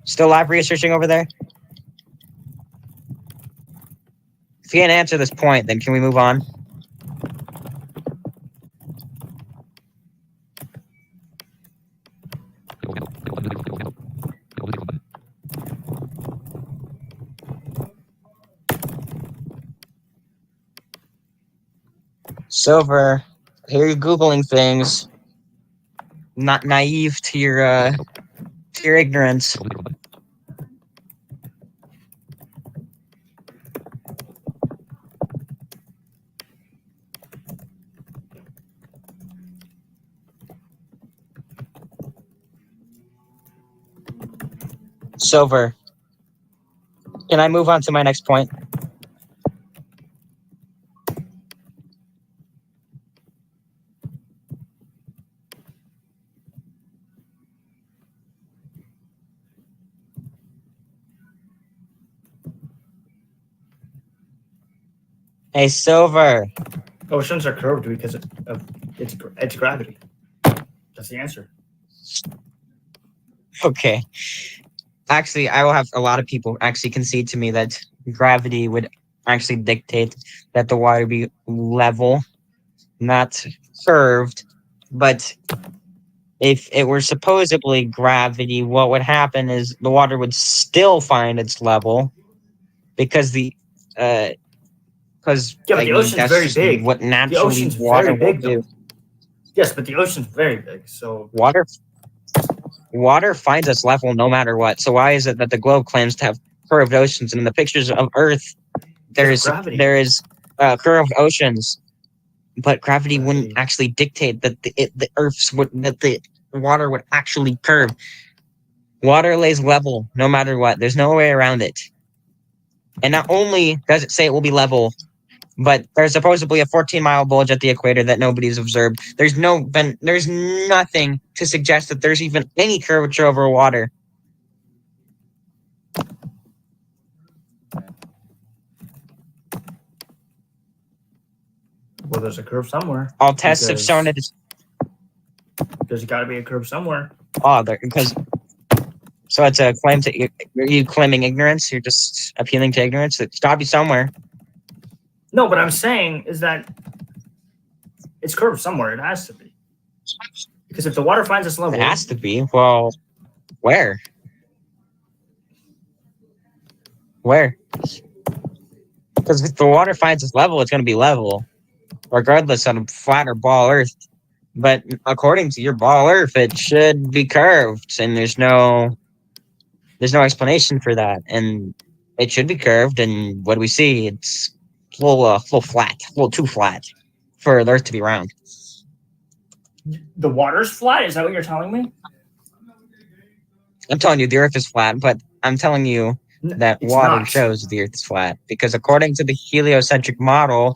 Still live researching over there? If you can't answer this point, then can we move on? Silver, I hear you Googling things. Not naive to your ignorance. Silver. Can I move on to my next point? Hey, Silver. oceans are curved because of its gravity. That's the answer. Okay. Actually, I will have a lot of people actually concede to me that gravity would actually dictate that the water be level, not curved. But if it were supposedly gravity, what would happen is the water would still find its level because because Yeah, but the ocean's that's very just big. what The naturally ocean's water very big, will do. though. Yes, but the ocean's very big, so Water finds its level no matter what. So why is it that the globe claims to have curved oceans, and in the pictures of Earth, there is gravity. curved oceans, but gravity wouldn't Gravity. actually dictate that the water would actually curve. Water lays level no matter what. There's no way around it. And not only does it say it will be level, but there's supposedly a 14-mile bulge at the equator that nobody's observed. There's nothing to suggest that there's even any curvature over water. well, there's a curve somewhere. All tests have Because shown it is There's got to be a curve somewhere. because so it's a claim to you claiming ignorance. You're just appealing to ignorance. It's got to be somewhere. No, what I'm saying is that it's curved somewhere. It has to be. Because if the water finds its level, It has to be. Well, where? Where? Because if the water finds its level, it's going to be level, regardless on a flat or ball Earth. But according to your ball Earth, it should be curved, and there's no explanation for that. And it should be curved. And what do we see? It's a little flat, a little too flat for the Earth to be round. The water's flat. Is that what you're telling me? I'm telling you, the Earth is flat, but I'm telling you that It's water not. shows the Earth is flat because according to the heliocentric model,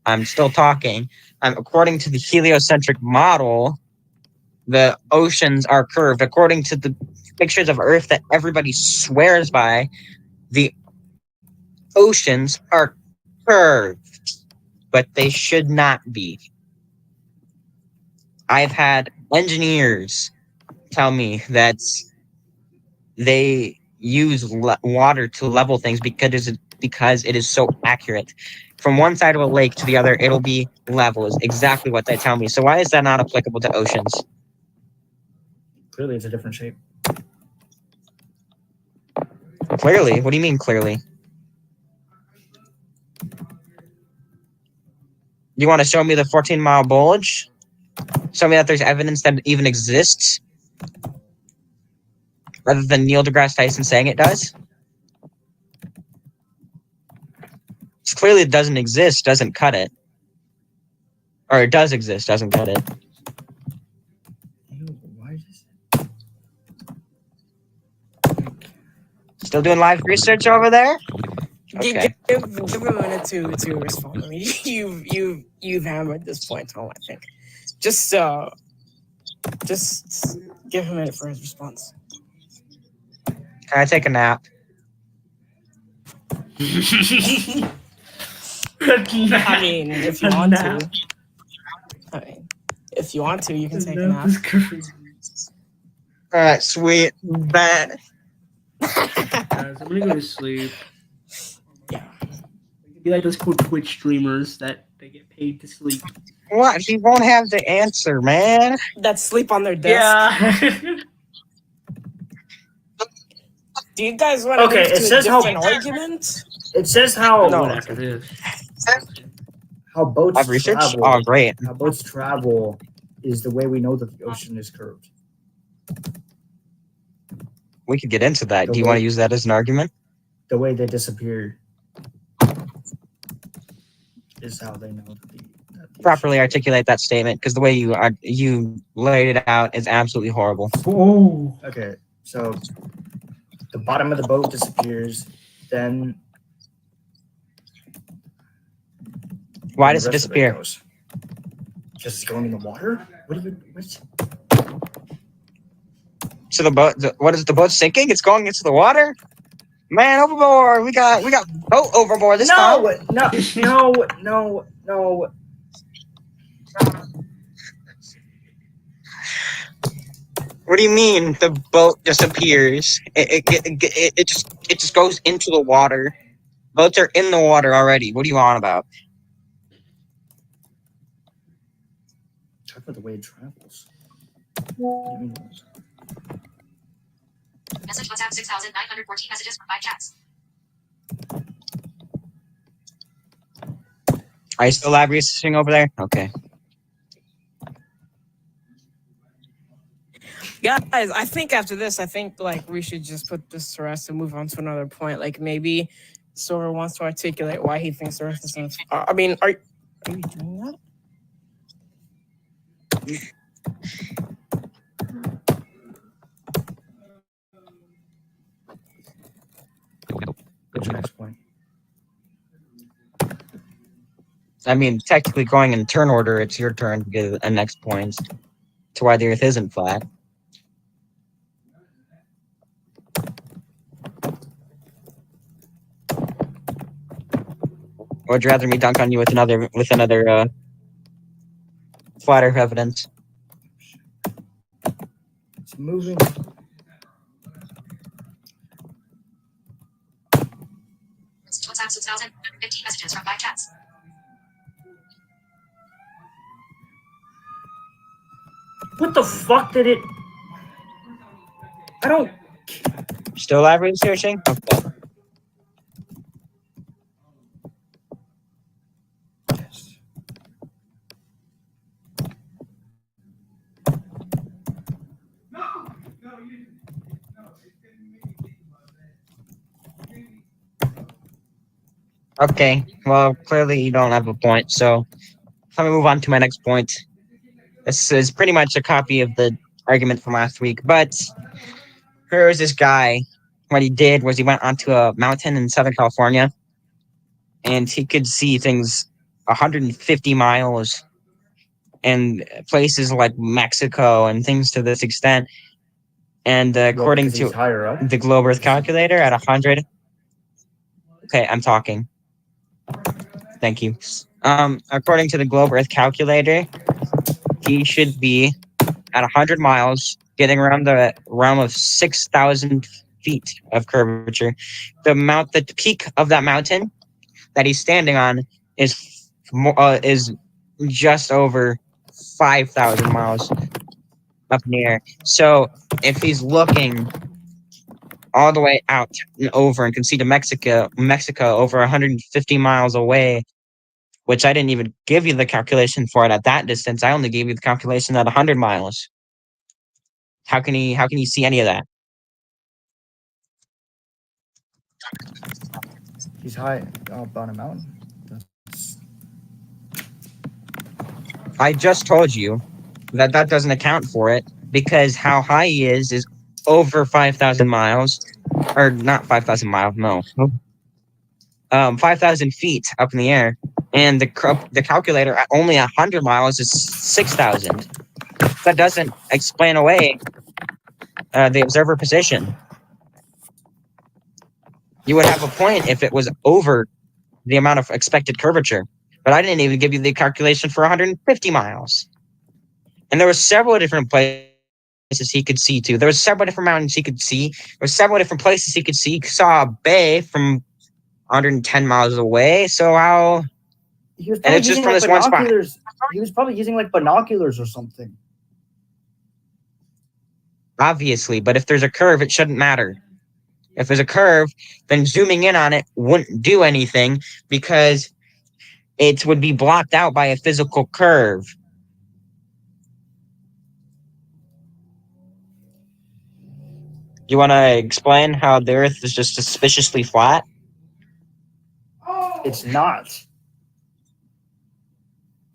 I'm still talking. According to the heliocentric model, the oceans are curved. According to the pictures of Earth that everybody swears by, the oceans are curved, but they should not be. I've had engineers tell me that they use water to level things because it is so accurate. From one side of a lake to the other, it'll be level, is exactly what they tell me. So why is that not applicable to oceans? Clearly, it's a different shape. Clearly? What do you mean clearly? You want to show me the 14-mile bulge? Show me that there's evidence that it even exists? Rather than Neil deGrasse Tyson saying it does? It's clearly it doesn't exist, doesn't cut it. Or it does exist, doesn't cut it. Why is Still doing live research over there? Okay. Give him a minute to respond. I mean, you've hammered this point home. I think. Just give him a minute for his response. Can I take a nap? I mean, if you want to. I mean, if you want to, you can take a nap. Alright, sweet. Bet. Guys, I'm gonna go to sleep. Yeah. Be like those cool Twitch streamers that they get paid to sleep. What? He won't have the answer, man. That sleep on their desk. Yeah. Do you guys want to Okay, move it to a says how- different argument? It says how No. After this. how boats I've researched? travel. Oh, great. How boats travel is the way we know that the ocean is curved. We could get into that. Do you want to use that as an argument? The way they disappear is how they know that the Properly articulate that statement, because the way you laid it out is absolutely horrible. Oh. Okay, so the bottom of the boat disappears, then Why the does it rest of disappear? goes. Because it's going in the water? What do you what? So the boat, what is the boat sinking? It's going into the water? Man, overboard! We got boat overboard this time. No. What do you mean the boat disappears? It just goes into the water. Boats are in the water already. What are you on about? Talk about the way it travels. What do you mean? Message WhatsApp 6,914 messages from 5 chats. Are you still live researching over there? Okay. Guys, I think after this, like we should just put this to rest and move on to another point. Like maybe Sora wants to articulate why he thinks the Earth is. I mean, are you doing that? What's your next point? I mean, technically going in turn order, it's your turn to get a next point to why the Earth isn't flat. Or would you rather me dunk on you with another flat Earth evidence? It's moving. WhatsApp 6,915 messages from 5 chats. What the fuck did it? I don't. Still live researching? Okay. Yes. Okay, well, clearly you don't have a point, so let me move on to my next point. This is pretty much a copy of the argument from last week, but here was this guy. What he did was he went onto a mountain in Southern California, and he could see things 150 miles and places like Mexico and things to this extent. And according because he's to higher up. the Globe Earth calculator at 100. Okay, I'm talking. Thank you. According to the Globe Earth calculator, he should be at 100 miles, getting around the realm of 6,000 feet of curvature. The peak of that mountain that he's standing on is just over 5,000 miles up in the air. So if he's looking all the way out and over and can see to Mexico over 150 miles away, which I didn't even give you the calculation for it at that distance. I only gave you the calculation at 100 miles. How can he see any of that? He's high up on a mountain. I just told you that doesn't account for it because how high he is over 5,000 miles, or not 5,000 miles, no. 5,000 feet up in the air, and the calculator at only 100 miles is 6,000. That doesn't explain away the observer position. You would have a point if it was over the amount of expected curvature, but I didn't even give you the calculation for 150 miles. And there were several different places he could see to. There were several different mountains he could see. There were several different places he could see. He saw a bay from 110 miles away. So how? He was And it's just from this one spot. He was probably using like binoculars or something. Obviously, but if there's a curve, it shouldn't matter. If there's a curve, then zooming in on it wouldn't do anything because it would be blocked out by a physical curve. You want to explain how the Earth is just suspiciously flat? It's not.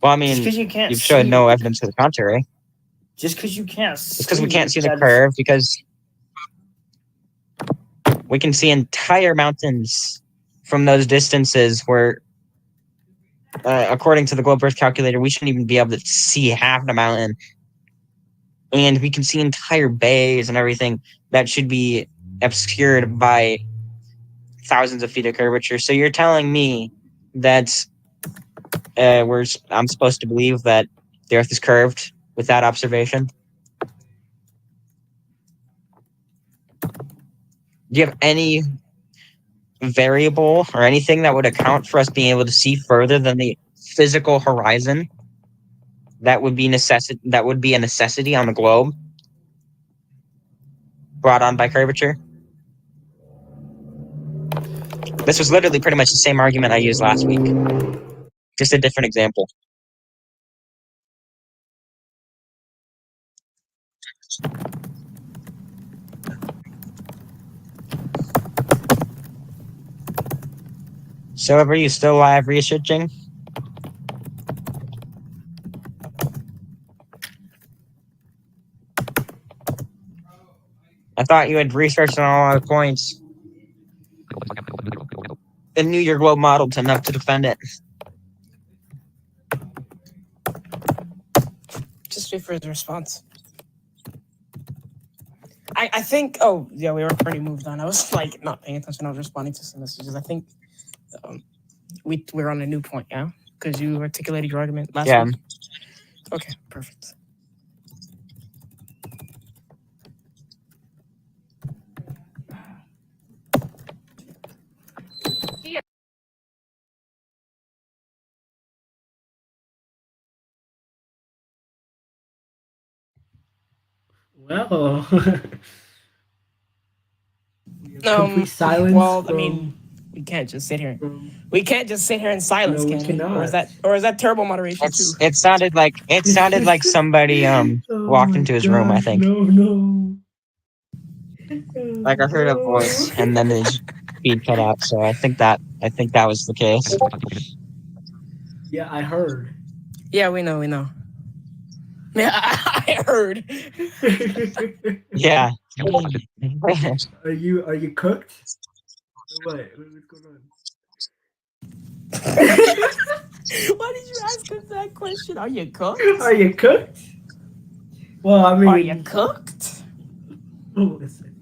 Well, I Just mean, because you can't you've showed see- no evidence to the contrary. Just because you can't It's because we can't see the that curve, because we can see entire mountains from those distances where, according to the Globe Earth calculator, we shouldn't even be able to see half the mountain. And we can see entire bays and everything that should be obscured by thousands of feet of curvature. So you're telling me that I'm supposed to believe that the Earth is curved with that observation? Do you have any variable or anything that would account for us being able to see further than the physical horizon? That would be a necessity on the globe brought on by curvature. This was literally pretty much the same argument I used last week, just a different example. So, are you still live researching? I thought you had researched on all the points and knew your globe modeled enough to defend it. Just wait for his response. I think. Oh yeah, we were already moved on. I was like not paying attention. I was responding to some messages. I think we're on a new point, yeah, because you articulated your argument last week. Okay, perfect. Well, complete silence. Well, I mean, we can't just sit here. We can't just sit here in silence, No, we can we? cannot. Or is that terrible moderation too? It sounded like somebody walked into his room, I think. No. Like I heard a voice, and then his feed cut out. So I think that was the case. Yeah, I heard. Yeah, we know. Yeah, I heard. Yeah. Are you cooked? What? What's going on? Why did you ask us that question? Are you cooked? Are you cooked? Well, I mean, Are you cooked? Listen.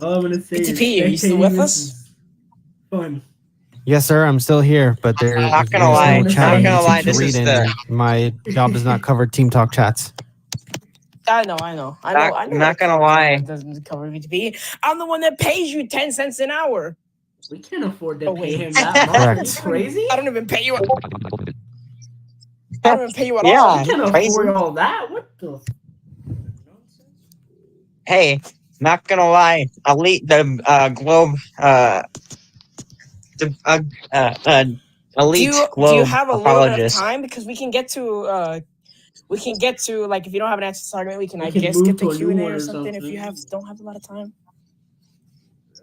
All I'm gonna say is, BTP, are you still spectating with this us? is fun. Yes, sir. I'm still here, but I'm not gonna there's lie. no chat Not on gonna YouTube lie, to this read is in, the- and my job does not cover team talk chats. I know. I'm not gonna lie. Doesn't cover BTP. I'm the one that pays you 10 cents an hour. We can't afford to Oh, pay wait. him that much. Are you Correct. crazy? I don't even pay you. I don't even pay you at Yeah. all. We can't Crazy. afford all that. What the nonsense? Hey, not gonna lie. Elite the globe elite Do globe you have a little bit of apologist. time because we can get to like if you don't have an answer to this argument, we can We I can guess move get to to a Q&A new or one or something if you something. don't have a lot of time.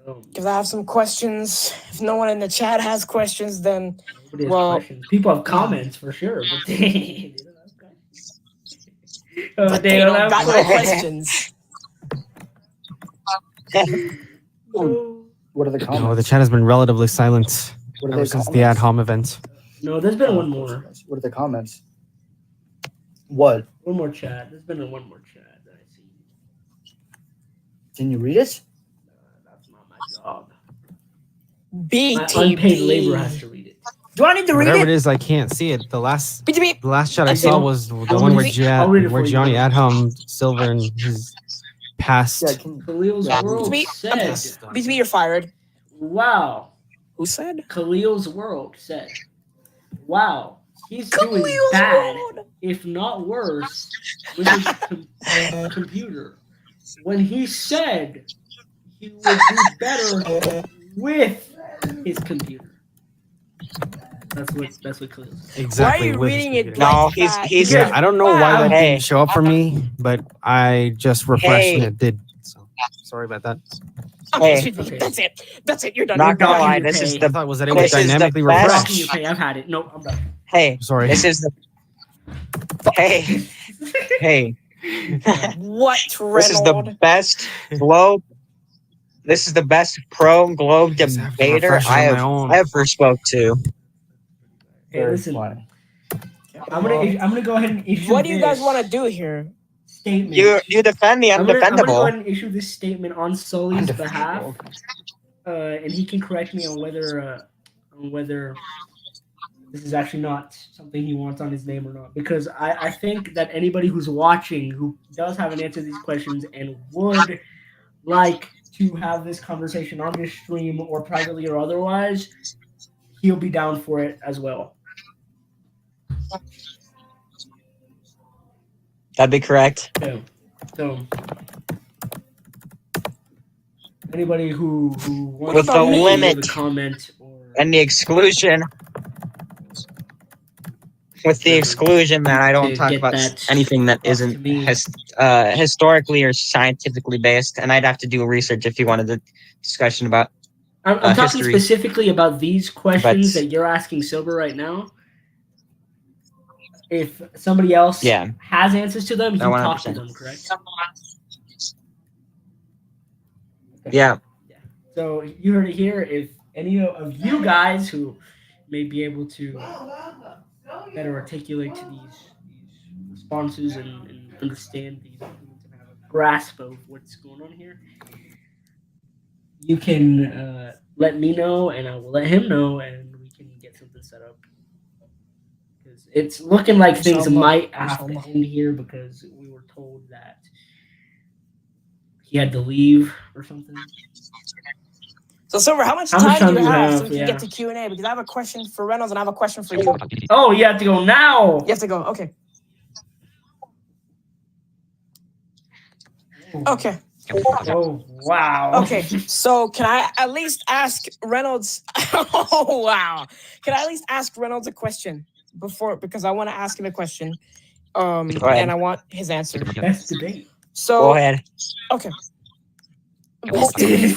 Oh, Because I have some questions. If no one in the chat has questions, then nobody has well, questions. People have comments for sure, but they don't have questions. but they don't got no questions. No. What are the No, comments? the chat has been relatively silent What are ever the since the ad comments? hom event. No, there's been Oh, one of course more. it does. What are the comments? What? One more chat. There's been one more chat that I see. Can you read it? That's not my job. My BTP. unpaid labor has to read it. Do I need to read Whatever it it? is, I can't see it. The last BTP. chat I I saw do. was the I'll one read where it- I'll read it for you. Johnny Adham, Silver, and his past. Yeah, can Khalil's Yeah, World BTP, said, BTP, you're fired. wow. Who said? Khalil's World said, wow, he's doing Khalil's bad, World. if not worse, with his computer. When he said he would do better with his computer. That's what Khalil said. Exactly. Why are you with his reading it computer. No, like that? he's Yeah, I don't know why that Hey. didn't show up for me, but I just refreshed and Hey. it did. So sorry about that. Okay, Hey. BTP, that's it. That's it. You're done. Not You're gonna done. lie, your this is pay. I the thought was that it was This is the dynamically best- Blocking your refreshed. pay. I've had it. Nope, I'm done. hey. Sorry. This is the hey. What, This is the Reynolds? best globe. This is the best pro globe Just have to debater refresh I on my have own. ever spoke to. Hey, Very listen. funny. I'm gonna go ahead and issue. What do you guys this want to do here? Statement. You defend the I'm gonna go undefendable. ahead and issue this statement on Sully's behalf, and he can correct me on whether this is actually not something he wants on his name or not. Because I think that anybody who's watching who does have an answer to these questions and would like to have this conversation on his stream or privately or otherwise, he'll be down for it as well. That'd be correct. So anybody who wants With to the leave limit a comment or And the exclusion. With the exclusion that I don't To talk get about that anything that to isn't me. historically or scientifically based, and I'd have to do research if you wanted a discussion about. I'm talking history. specifically about these questions But- that you're asking Silver right now. If somebody else Yeah. has answers to them, you No, talk to 100%. them, correct? Yeah. So you heard it here. If any of you guys who may be able to better articulate to these responses and understand these arguments and have a grasp of what's going on here, you can let me know, and I will let him know, and we can get something set up. Because it's looking like things Inshallah. might have to Inshallah. end here because we were told that he had to leave or something. So, Silver, how much How much time do you time have so we can yeah. get to Q&A? Because I have a question for Reynolds and I have a question for you. Oh, you have to go now. You have to go. Okay. Okay. Oh, wow. Okay. So can I at least ask Reynolds? Oh, wow. Can I at least ask Reynolds a question because I want to ask him a question. Go ahead. And I want his answer. Best debate. So Go ahead. okay. Bestie.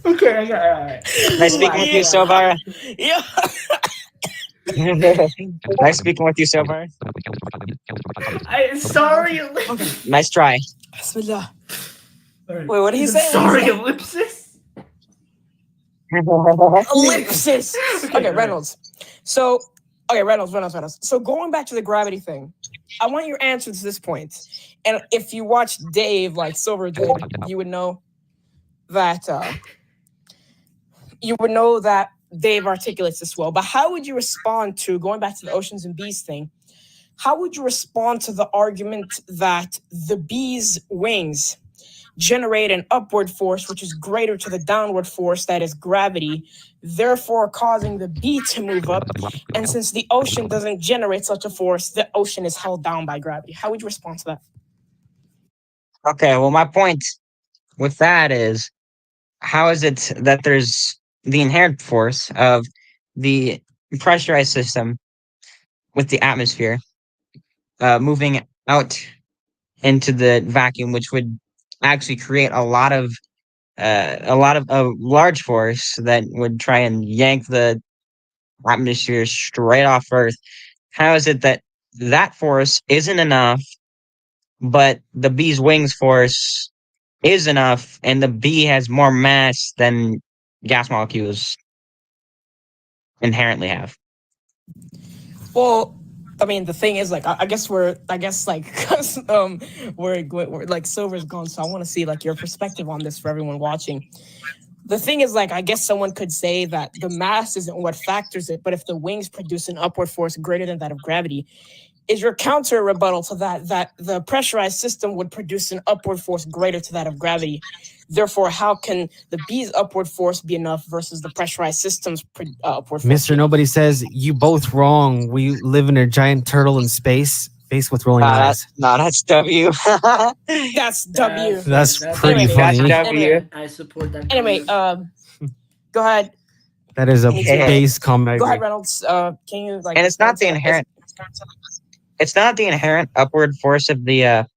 Okay, I got all right. Nice speaking with you, Sobar. Yeah. Nice speaking with you, Sobar. I'm sorry. Nice try. Bismillah. All right. Wait, what did he say? Sorry, ellipsis. Ellipsis. Okay, all right. Reynolds. So, okay, Reynolds. So going back to the gravity thing, I want your answer to this point. And if you watch Dave like Silver did, you would know that Dave articulates this well. But how would you respond to going back to the oceans and bees thing? How would you respond to the argument that the bee's wings generate an upward force which is greater to the downward force that is gravity, therefore causing the bee to move up? And since the ocean doesn't generate such a force, the ocean is held down by gravity. How would you respond to that? Okay, well, my point with that is, how is it that there's the inherent force of the pressurized system with the atmosphere moving out into the vacuum, which would actually create a large force that would try and yank the atmosphere straight off Earth? How is it that that force isn't enough, but the bee's wings force is enough, and the bee has more mass than gas molecules inherently have? Well, I mean, the thing is, like, I guess we're like Silver's gone, so I want to see like your perspective on this for everyone watching. The thing is, like, I guess someone could say that the mass isn't what factors it, but if the wings produce an upward force greater than that of gravity, is your counter rebuttal to that the pressurized system would produce an upward force greater to that of gravity? Therefore, how can the bee's upward force be enough versus the pressurized system's upward force? Mr. Nobody says you both wrong. We live in a giant turtle in space, face with rolling eyes. That's W. That's W. That's pretty Anyway, funny. that's W. I support that. Anyway, go ahead. That is a Okay. base comment. Go ahead, Reynolds. Can you like? And it's not the inherent. It's not the inherent upward force of the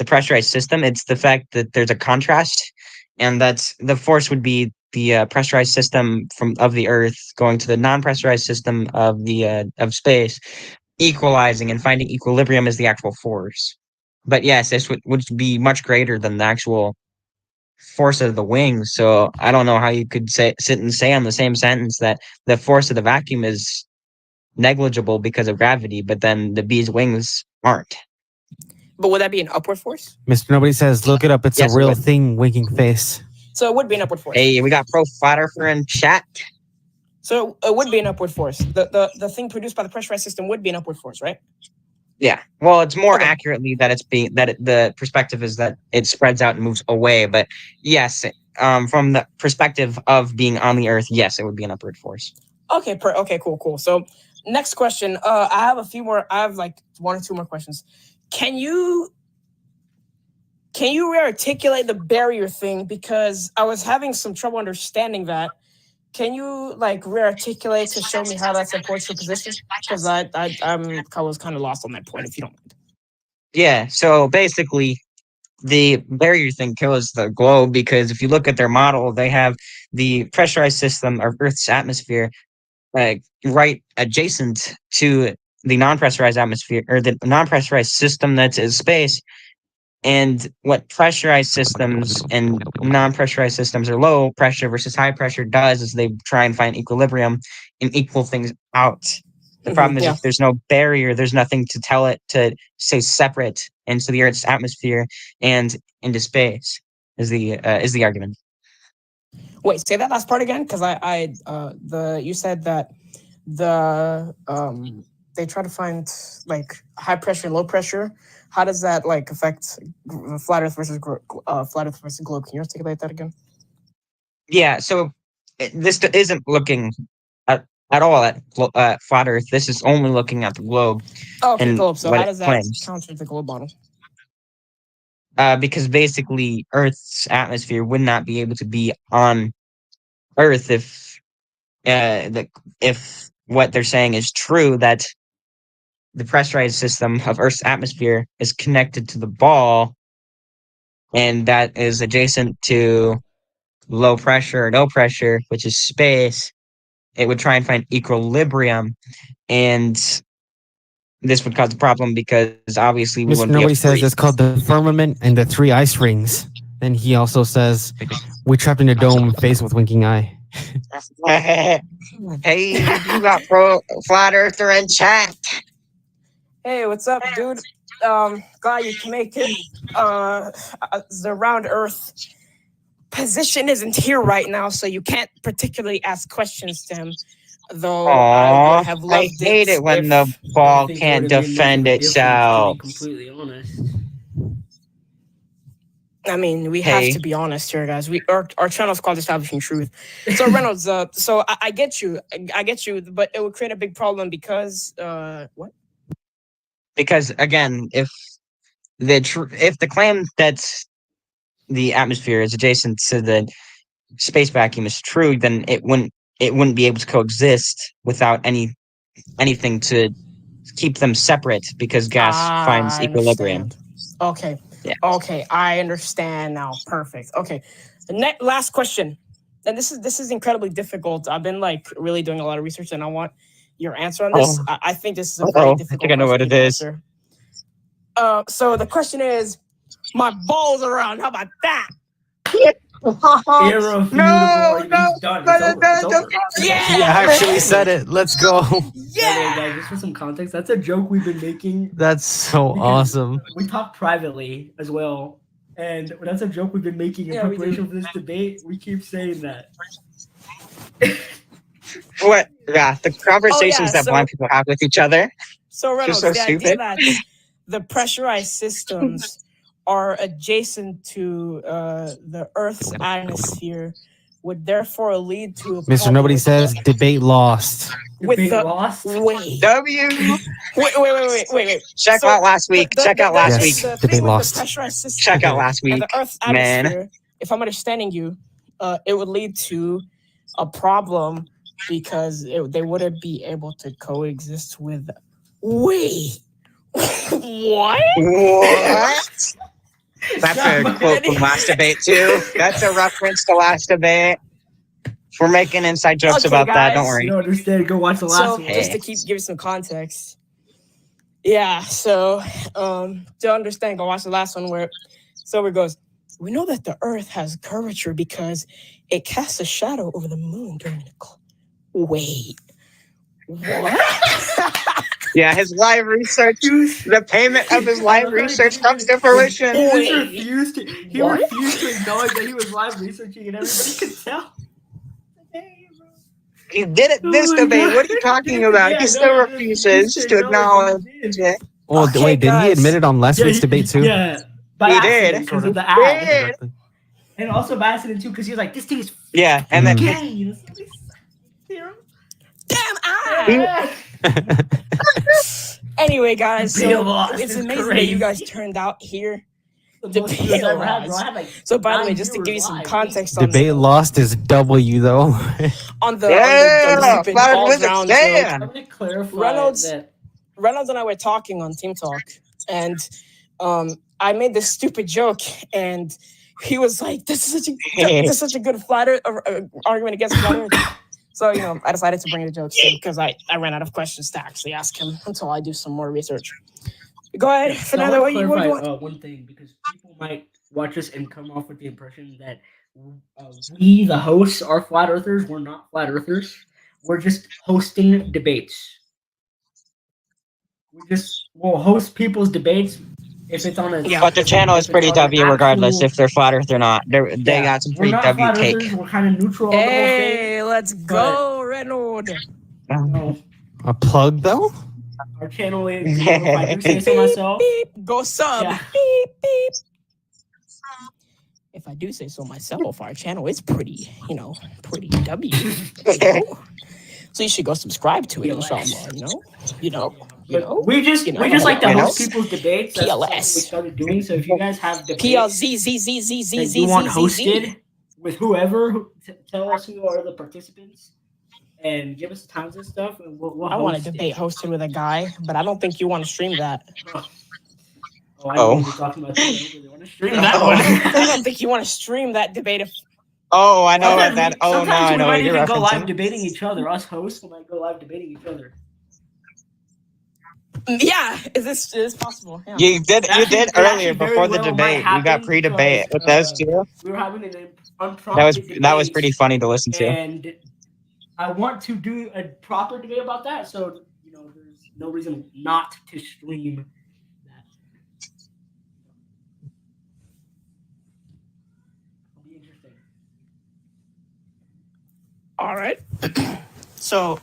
pressurized system. It's the fact that there's a contrast, and that's the force would be the pressurized system of the Earth going to the non-pressurized system of the of space, equalizing and finding equilibrium is the actual force. But yes, this would be much greater than the actual force of the wings. So I don't know how you could sit and say on the same sentence that the force of the vacuum is negligible because of gravity, but then the bee's wings aren't. But would that be an upward force? Mr. Nobody says, look it up. It's Yes, a it real would. thing, winking face. So it would be an upward force. Hey, we got Pro Fighter for in chat. So it would be an upward force. The thing produced by the pressurized system would be an upward force, right? Yeah. Well, it's more Okay. accurately that the perspective is that it spreads out and moves away. But yes, from the perspective of being on the Earth, yes, it would be an upward force. Okay. Okay. Cool. So next question. I have a few more. I have like 1 or 2 more questions. Can you re-articulate the barrier thing, because I was having some trouble understanding that. Can you like re-articulate to show me how that supports your position? Because I was kind of lost on that point, if you don't mind. Yeah. So basically, the barrier thing kills the globe, because if you look at their model, they have the pressurized system of Earth's atmosphere right adjacent to the non-pressurized atmosphere, or the non-pressurized system that's in space. And what pressurized systems and non-pressurized systems, or low pressure versus high pressure, does is they try and find equilibrium and equal things out. The problem is, yeah. if there's no barrier, there's nothing to tell it to stay separate into the Earth's atmosphere and into space. Is the argument? Wait, say that last part again, because you said that they try to find like high pressure and low pressure. How does that like affect flat Earth versus globe? Can you articulate that again? Yeah. So this isn't looking at all at flat Earth. This is only looking at the globe. Oh, okay, and globe. So what how it does that claims. counter the globe model? Because basically Earth's atmosphere would not be able to be on Earth if what they're saying is true, that the pressurized system of Earth's atmosphere is connected to the ball, and that is adjacent to low pressure or no pressure, which is space, it would try and find equilibrium, and this would cause a problem because obviously we Mr. wouldn't be able Nobody to says breathe. it's called the firmament and the 3 ice rings. Then he also says we trapped in a dome faced with winking eye. Hey, you got pro flat earther in chat. Hey, what's up, dude? Glad you can make it. The round Earth position isn't here right now, so you can't particularly ask questions to him. Though I Aw, would have I loved hate it when the if- ball I think it can't would've made much defend of a difference, itself. To be completely honest. I mean, we Hey. have to be honest here, guys. Our channel is called Establishing Truth. So Reynolds, so I get you, but it would create a big problem because what? Because again, if the claim that the atmosphere is adjacent to the space vacuum is true, then it wouldn't be able to coexist without anything to keep them separate because gas finds I equilibrium. understand. Okay. Yeah. Okay, I understand now. Perfect. Okay. The last question. And this is incredibly difficult. I've been like really doing a lot of research and I want your answer on this. Oh. I think this is a very I difficult think I know what question it to is. answer. So the question is, my balls are around. How about that? Irrefutable. No, He's no, done. no, It's over. no, It's no, over. Yeah! He actually said it. Let's go. Yeah, guys, just for some context, that's a joke we've been making. That's so Because awesome. We talk privately as well, and that's a joke we've been making in Yeah, we do. preparation for this debate. We keep saying that. What? Yeah, the conversations that so- blind people have with each other. So Reynolds, so the idea stupid. that the pressurized systems are adjacent to the Earth's atmosphere would therefore lead to a Mr. problem Nobody with- says debate lost. With Debate the- lost. Wait. W. Wait. Check So, out last week. Check out last Yes. week. The Debate thing with lost. the pressurized system Check out last and week. the Earth's man. atmosphere, if I'm understanding you, it would lead to a problem because they wouldn't be able to coexist with. Wait. What? What? That's Yeah, a but- quote from last debate too. That's a reference to last debate. We're making inside jokes Okay, about that. Don't guys. worry. You don't understand? Go watch the last So one. just to give you some context, yeah. So to understand, go watch the last one where it goes. We know that the Earth has curvature because it casts a shadow over the moon during the. Wait, what? Yeah, his live research, the payment of his live research comes to He fruition. just Wait. refused to. He What? refused to acknowledge that he was live researching and everybody could tell. He did it this Oh my debate. God. What are you talking about? Yeah, he still no, refuses just to acknowledge he did. it. Well, Okay, wait, didn't he guys. admit it on last week's debate too? Yeah, by He accident did. because Sort of the He ad, did. and also by accident too because he was like, "This thing is Yeah, and then gay." You know? Damn I. Anyway, guys, Debate so lost it's is amazing that you guys crazy. turned out here. The most views I ever had, bro. I had like So by the way, 9 just to give you viewers some live. context on Debate lost is W though. on the yeah, stupid flat all wizard round joke, stand. Let me clarify Reynolds- that. Reynolds and I were talking on Team Talk, and I made this stupid joke, and he was like, "This is such a good flat Earth, argument against flat Earth." So I decided to bring the joke in because I ran out of questions to actually ask him until I do some more research. Go ahead, So I Fernando. want What to do you clarify want? one thing because people might watch this and come off with the impression that we, the hosts, are flat earthers. We're not flat earthers. We're just hosting debates. We'll host people's debates if it's on a. Yeah. But the channel if is it's pretty on an W regardless actual- if they're flat earth or not. They Yeah, got some we're pretty not W flat cake. earthers. We're kind of neutral on the whole thing. Hey, let's go, Reynolds. No, A plug though? our channel is. If I do say so myself. Beep, go sub. Yeah. Beep, beep. If I do say so myself, our channel is pretty, pretty W. So you should go subscribe to it, inshallah. But we just like to host people's debates. That's something we PLS. started doing. So if you guys have debates PLZ. that you want hosted with whoever, tell us who are the participants, and give us times and stuff, and we'll I want a host debate it. hosted with a guy, but I don't think you want to stream that. Oh, I know what Oh. you're talking about too. I don't really want to stream that one. I don't think you want to stream that debate. If Oh, I know Sometimes what that. we- Oh no, sometimes I we know might what you're even go live referencing. debating each other. Us hosts might go live debating each other. yeah, is this possible? Yeah. You did Actually, did it earlier actually very before the well might debate. We got happen pre-debate because, with those two. We were having an unprompted That was debate, pretty funny to listen to. and I want to do a proper debate about that. So there's no reason not to stream that. It'll be interesting. All right. So.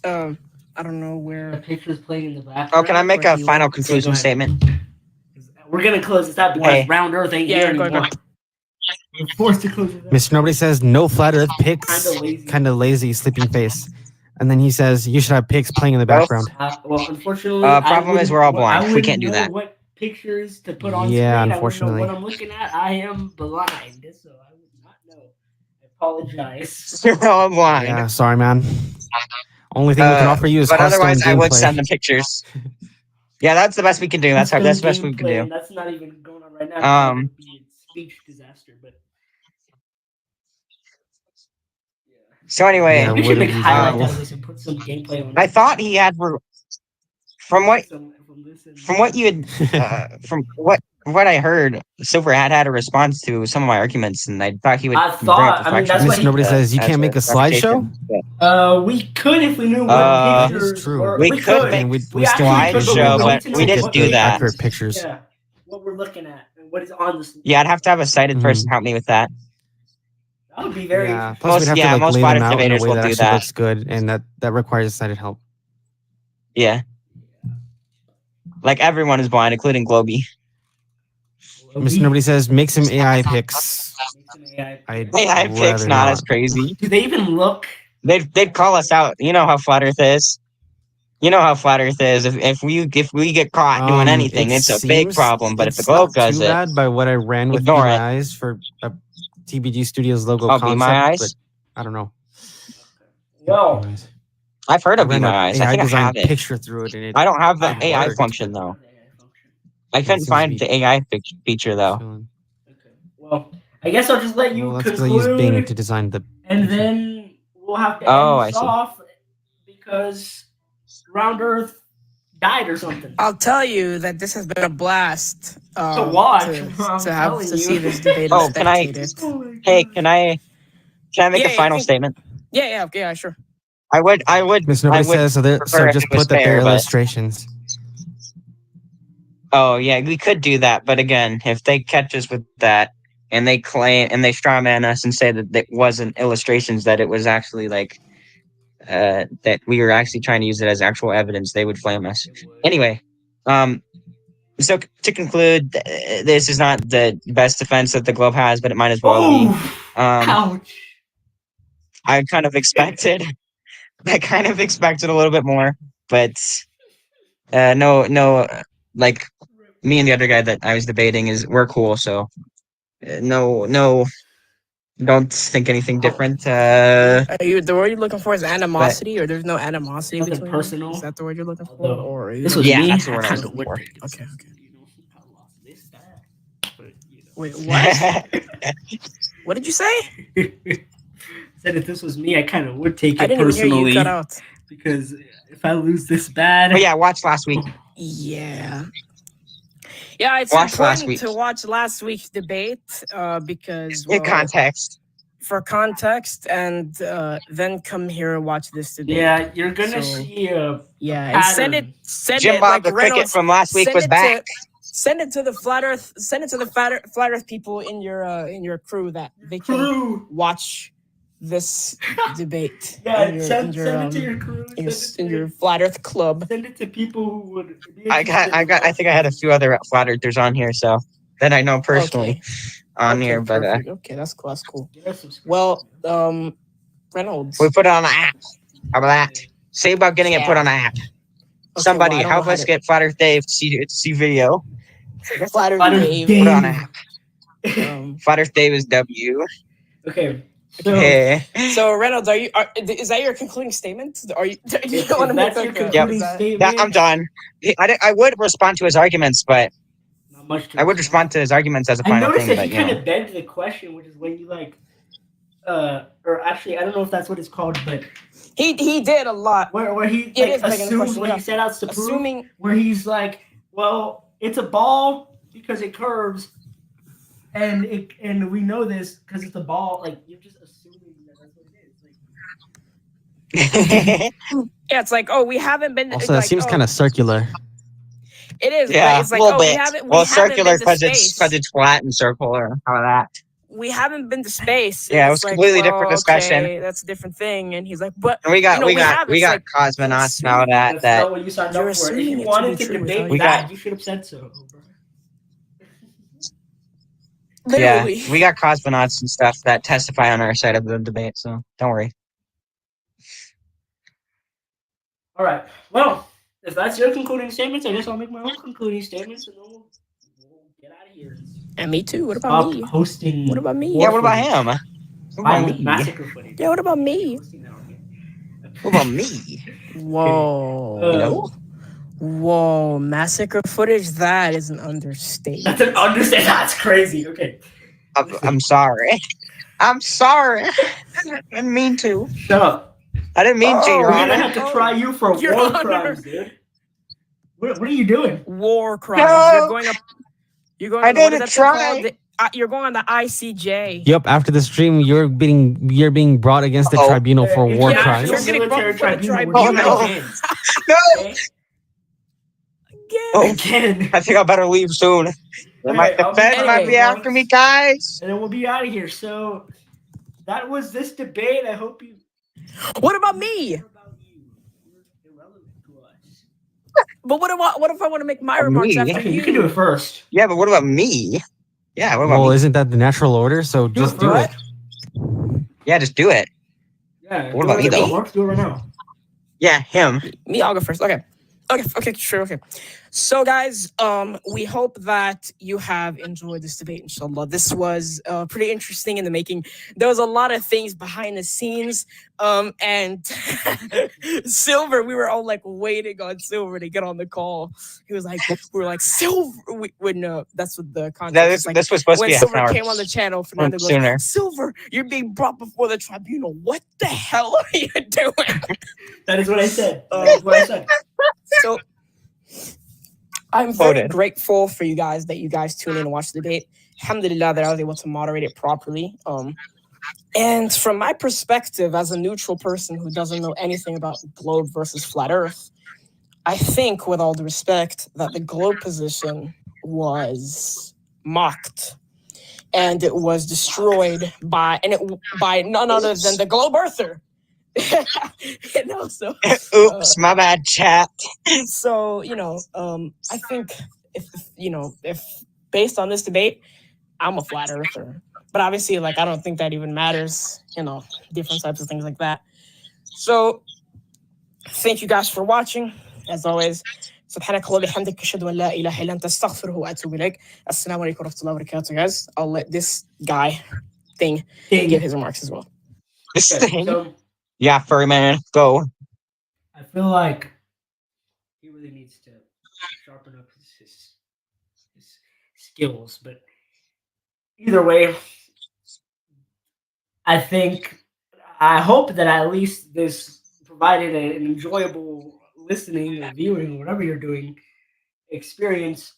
I don't know The where. picture's playing in the background. Oh, can I make where a he final went. conclusion Go ahead. statement? We're gonna close this out because Hey. Round Earth ain't Yeah, here go anymore. ahead. We're forced to close it out. Mr. Nobody says no flat Earth pics. Kinda lazy. Kind of lazy, sleeping face. And then he says you should have pics playing in the background. Well, unfortunately, Problem is we're all blind. We can't do that. What pictures to put on Yeah, screen? unfortunately. I wouldn't know what I'm looking at. I am blind, so I would not know. I apologize. I'm blind. Yeah, sorry, man. Only thing we can offer you is But Hearthstone otherwise, I would gameplay. send the pictures. Yeah, that's the best we can do. That's the best we can Gameplay, do. That's not even going on right now. It would be a speech disaster, but So anyway, Yeah, we would should it make be highlight viable? out of this and put some gameplay on it. I thought he had from what you had from what I heard, Silver had a response to some of my arguments, and I thought he would I bring thought- up the I mean, that's fractions. what Mr. Nobody says you as can't make a slideshow. representation. We could if we knew what That pictures is true. were. We could could. make And we We actually still could, slideshow, we but need to we know didn't what do that. Accurate pictures. Yeah, what we're looking at and what is on this. Yeah, I'd have to have a sighted person help me with that. That would be very. Yeah. Plus, we'd have to most lay flat them Earth out in a debaters way will that do actually that. looks good, and that requires sighted help. Yeah, like everyone is blind, including Globy. Mr. Nobody says make some AI pics. I'd AI pics rather not as crazy. Do they even look? They'd call us out. You know how flat Earth is. You know how flat Earth is. If we get caught doing anything, It it's a big seems problem. But if the it's globe not does too it, bad by what I ran with ignore Be it. My Eyes for a TBG Studios logo Oh, concept, Be My Eyes? but I don't know. Well, Anyways, I've heard I of Be ran My an Eyes. I AI think I design have it. picture through it, and it I don't have the it AI worked. function though. I It couldn't seems to find be the AI feature though. chilling. Okay. Well, I guess I'll just let you Well, that's because I used Bing conclude, to design the. and picture. then we'll have to Oh, end I this see. off because Round Earth died or something. I'll tell you that this has been a blast To watch, I'm to have telling to you. see this debate. Oh, and can I- spectate it. Oh my Hey, God. can I make Yeah, a you final can- statement? Yeah, sure. I would. Miss Nobody I would says so. So prefer if just it was put that fair, they're but- illustrations. Oh yeah, we could do that, but again, if they catch us with that and they claim and they strawman us and say that it wasn't illustrations, that it was actually like that we were actually trying to use it as actual evidence, they would flame us. Anyway, so to conclude, this is not the best defense that the globe has, but it might as well be. Ouch. I kind of expected a little bit more, but no, like me and the other guy that I was debating we're cool, so no, don't think anything different. The word you're looking for is animosity, or there's no animosity Nothing between you? personal. Is that the word you're looking for? Although, Or This was Yeah, me. that's the word I was kinda looking would for. take it Okay, personally, you know, I lost this bad, but, wait, what? What did you say? Said if this was me, I kind of would take I it didn't even hear you. personally You cut out. because if I lose this bad, But yeah, watch last week. Yeah. Yeah, it's Watch last important week. to watch last week's debate because In well, context. for context, and then come here and watch this debate. yeah, you're gonna So, see a Yeah, and send pattern. it Jim Bob like the cricket Reynolds. from last week send was it back. Send it to the flat Earth people in your crew that they can crew. watch this debate. Yeah, in your, send in your, it to your crew. in your flat Earth club. Send it to people who would be I interested in think I had a few other flat earthers on here, so that I know personally on here, but perfect. Okay, that's cool. That's cool. Get us subscribed. Well, Reynolds. we put it on the app. How about that? Say about getting it put on the app. Okay, Somebody well, I don't help know how us to- get Flat Earth Dave to see video. Flat Earth Flat Earth Dave. Dave. Put on a Um, Father's Day was W. Okay. So Hey. so Reynolds, is that your concluding statement? Are you if want to make that's your like a, concluding is that- statement, Yeah, I'm done. I would respond to his arguments, but not much to I would respond to his arguments as a I final noticed thing. that But he you kind know, of begged the question, which is when you like, or actually, I don't know if that's what it's called, but he did a lot. where he It like is begging the assumes question, what yeah. he set out to prove, Assuming where he's like, well, it's a ball because it curves, and we know this because it's a ball. Like you're just assuming that that's what it is. Like, yeah, it's like, oh, we haven't been Also, that like, seems oh, kind of circular. it is, but yeah, it's a like, little oh, bit. we Well, haven't circular been to because space. it's flat and circular. How about that? We haven't been to space. Yeah, it And was it's like, completely well, different discussion. okay, that's a different thing. And he's like, but And we got we have. It's like, cosmonauts now assuming- that that's not what you signed You're up for. If assuming you it to wanted be to true debate without- that, you should have said so. literally. we got cosmonauts and stuff that testify on our side of the debate. So don't worry. All right. Well, if that's your concluding statements, I guess I'll make my own concluding statements, and then we'll get out of here. And me too. What about Stop me? hosting. What about me? war Yeah, what about footage, him? What about Violent me? massacre footage. Yeah, what about me? Hosting that on me. What about me? Whoa. You know? Whoa. Massacre footage? That is an understatement. That's an understatement. That's crazy. Okay. I'm sorry. I'm sorry. I didn't mean to. Shut up. I didn't mean to, Your We're gonna Honor. have to try you for Your war Honor. crimes, dude. What are you doing? War crimes. No. You're going up. You're going. I on the- what didn't is that thing try. called? You're going on the ICJ. Yep. After the stream, you're being brought against the Uh-oh. tribunal for war Yeah, crimes. you're getting brought Military before the tribunal. We're tribunal. doing Oh, it again. No. Okay? Again. Oh. Again. I think I better leave soon. The I'll be feds might anyway, be after me, guys. And then we'll be out of here. So that was this debate. I hope you. What about me? What about you? You're irrelevant to us. But what if I want to make my Or remarks me. after Okay, you can do it first. Yeah, but what about me? Yeah, what about Well, me? isn't that the natural order? So just do it. Yeah, just do it. Yeah. What about me, though? Mark, do it right now. Yeah, him. Me, I'll go first. Okay, sure, okay. So guys, we hope that you have enjoyed this debate, inshallah. This was pretty interesting in the making. There was a lot of things behind the scenes. And Silver, we were all like waiting on Silver to get on the call. He was like, we were like, Silver, no, that's what the context is like. This was supposed to When be half an Silver hour came on the channel, Fernando goes, sooner. Silver, you're being brought before the tribunal. What the hell are you doing? That is what I said. That is what I said. So I'm very Quoted. grateful for you guys that you guys tune in and watch the debate. Alhamdulillah that I was able to moderate it properly. And from my perspective as a neutral person who doesn't know anything about globe versus flat earth, I think with all due respect that the globe position was mocked and it was destroyed by none other than the globe earther. So Oops, my bad, chat. so I think if based on this debate, I'm a flat earther, but obviously like I don't think that even matters, different types of things like that. So thank you guys for watching. As always, سبحانك اللهم وبحمدك أشهد أن لا إله إلا أنت أستغفره وأتوب إليك. Assalamu alaikum wa rahmatullahi wa barakatuh, guys. I'll let this guy give his remarks as well. This Okay, thing. so Yeah, furry man, go. I feel like he really needs to sharpen up his skills, but either way, I hope that at least this provided an enjoyable listening or viewing or whatever you're doing experience,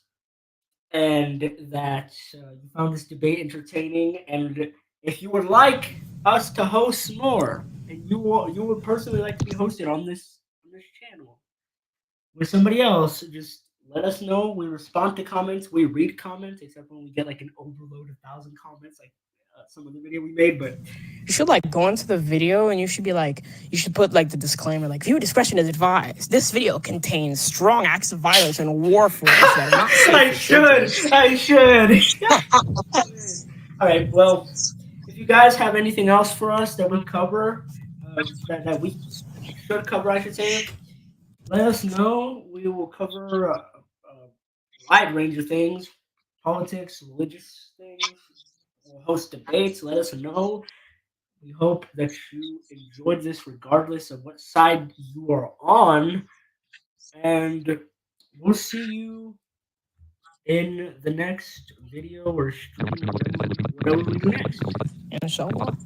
and that you found this debate entertaining. And if you would like us to host more, and you would personally like to be hosted on this channel with somebody else, just let us know. We respond to comments. We read comments, except when we get like an overload of 1,000 comments, like some of the video we made. But you should like go into the video and you should put like the disclaimer, like viewer discretion is advised. This video contains strong acts of violence and war force that are not safe. I should. All right. Well, if you guys have anything else for us that we cover, that we should cover, I should say, let us know. We will cover wide range of things, politics, religious things. We'll host debates. Let us know. We hope that you enjoyed this regardless of what side you are on. And we'll see you in the next video or stream or whatever we do next. Inshallah.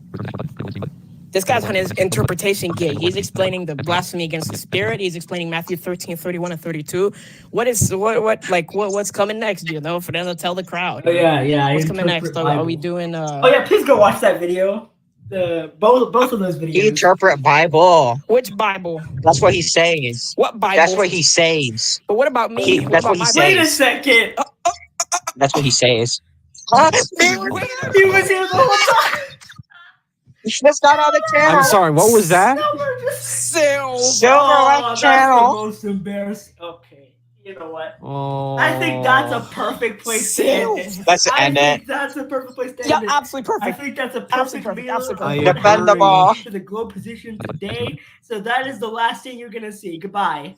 This guy's on his interpretation gig. He's explaining the blasphemy against the spirit. He's explaining Matthew 13, 31, and 32. What's coming next, you know, for them to tell the crowd? Oh yeah, yeah. What's coming next? interpret Are we Bible. doing Oh yeah, please go watch that video. Both of those videos. Interpret Bible. which Bible? That's what he says. What Bible? That's what he says. But what about me? That's what he my says. Wait a second. That's what he says. He was here the whole time. That's not on the channel. I'm sorry. What was that? Silver. Silver channel. That's the most embarrassing. Okay, you know what? Oh. I think that's a perfect place to end it. Let's end I it. think that's a perfect place to Yeah, end it. absolutely I perfect. think that's a Absolutely perfect perfect, meal absolutely of perfect. what Dependable. happened to the globe position today. So that is the last thing you're gonna see. Goodbye.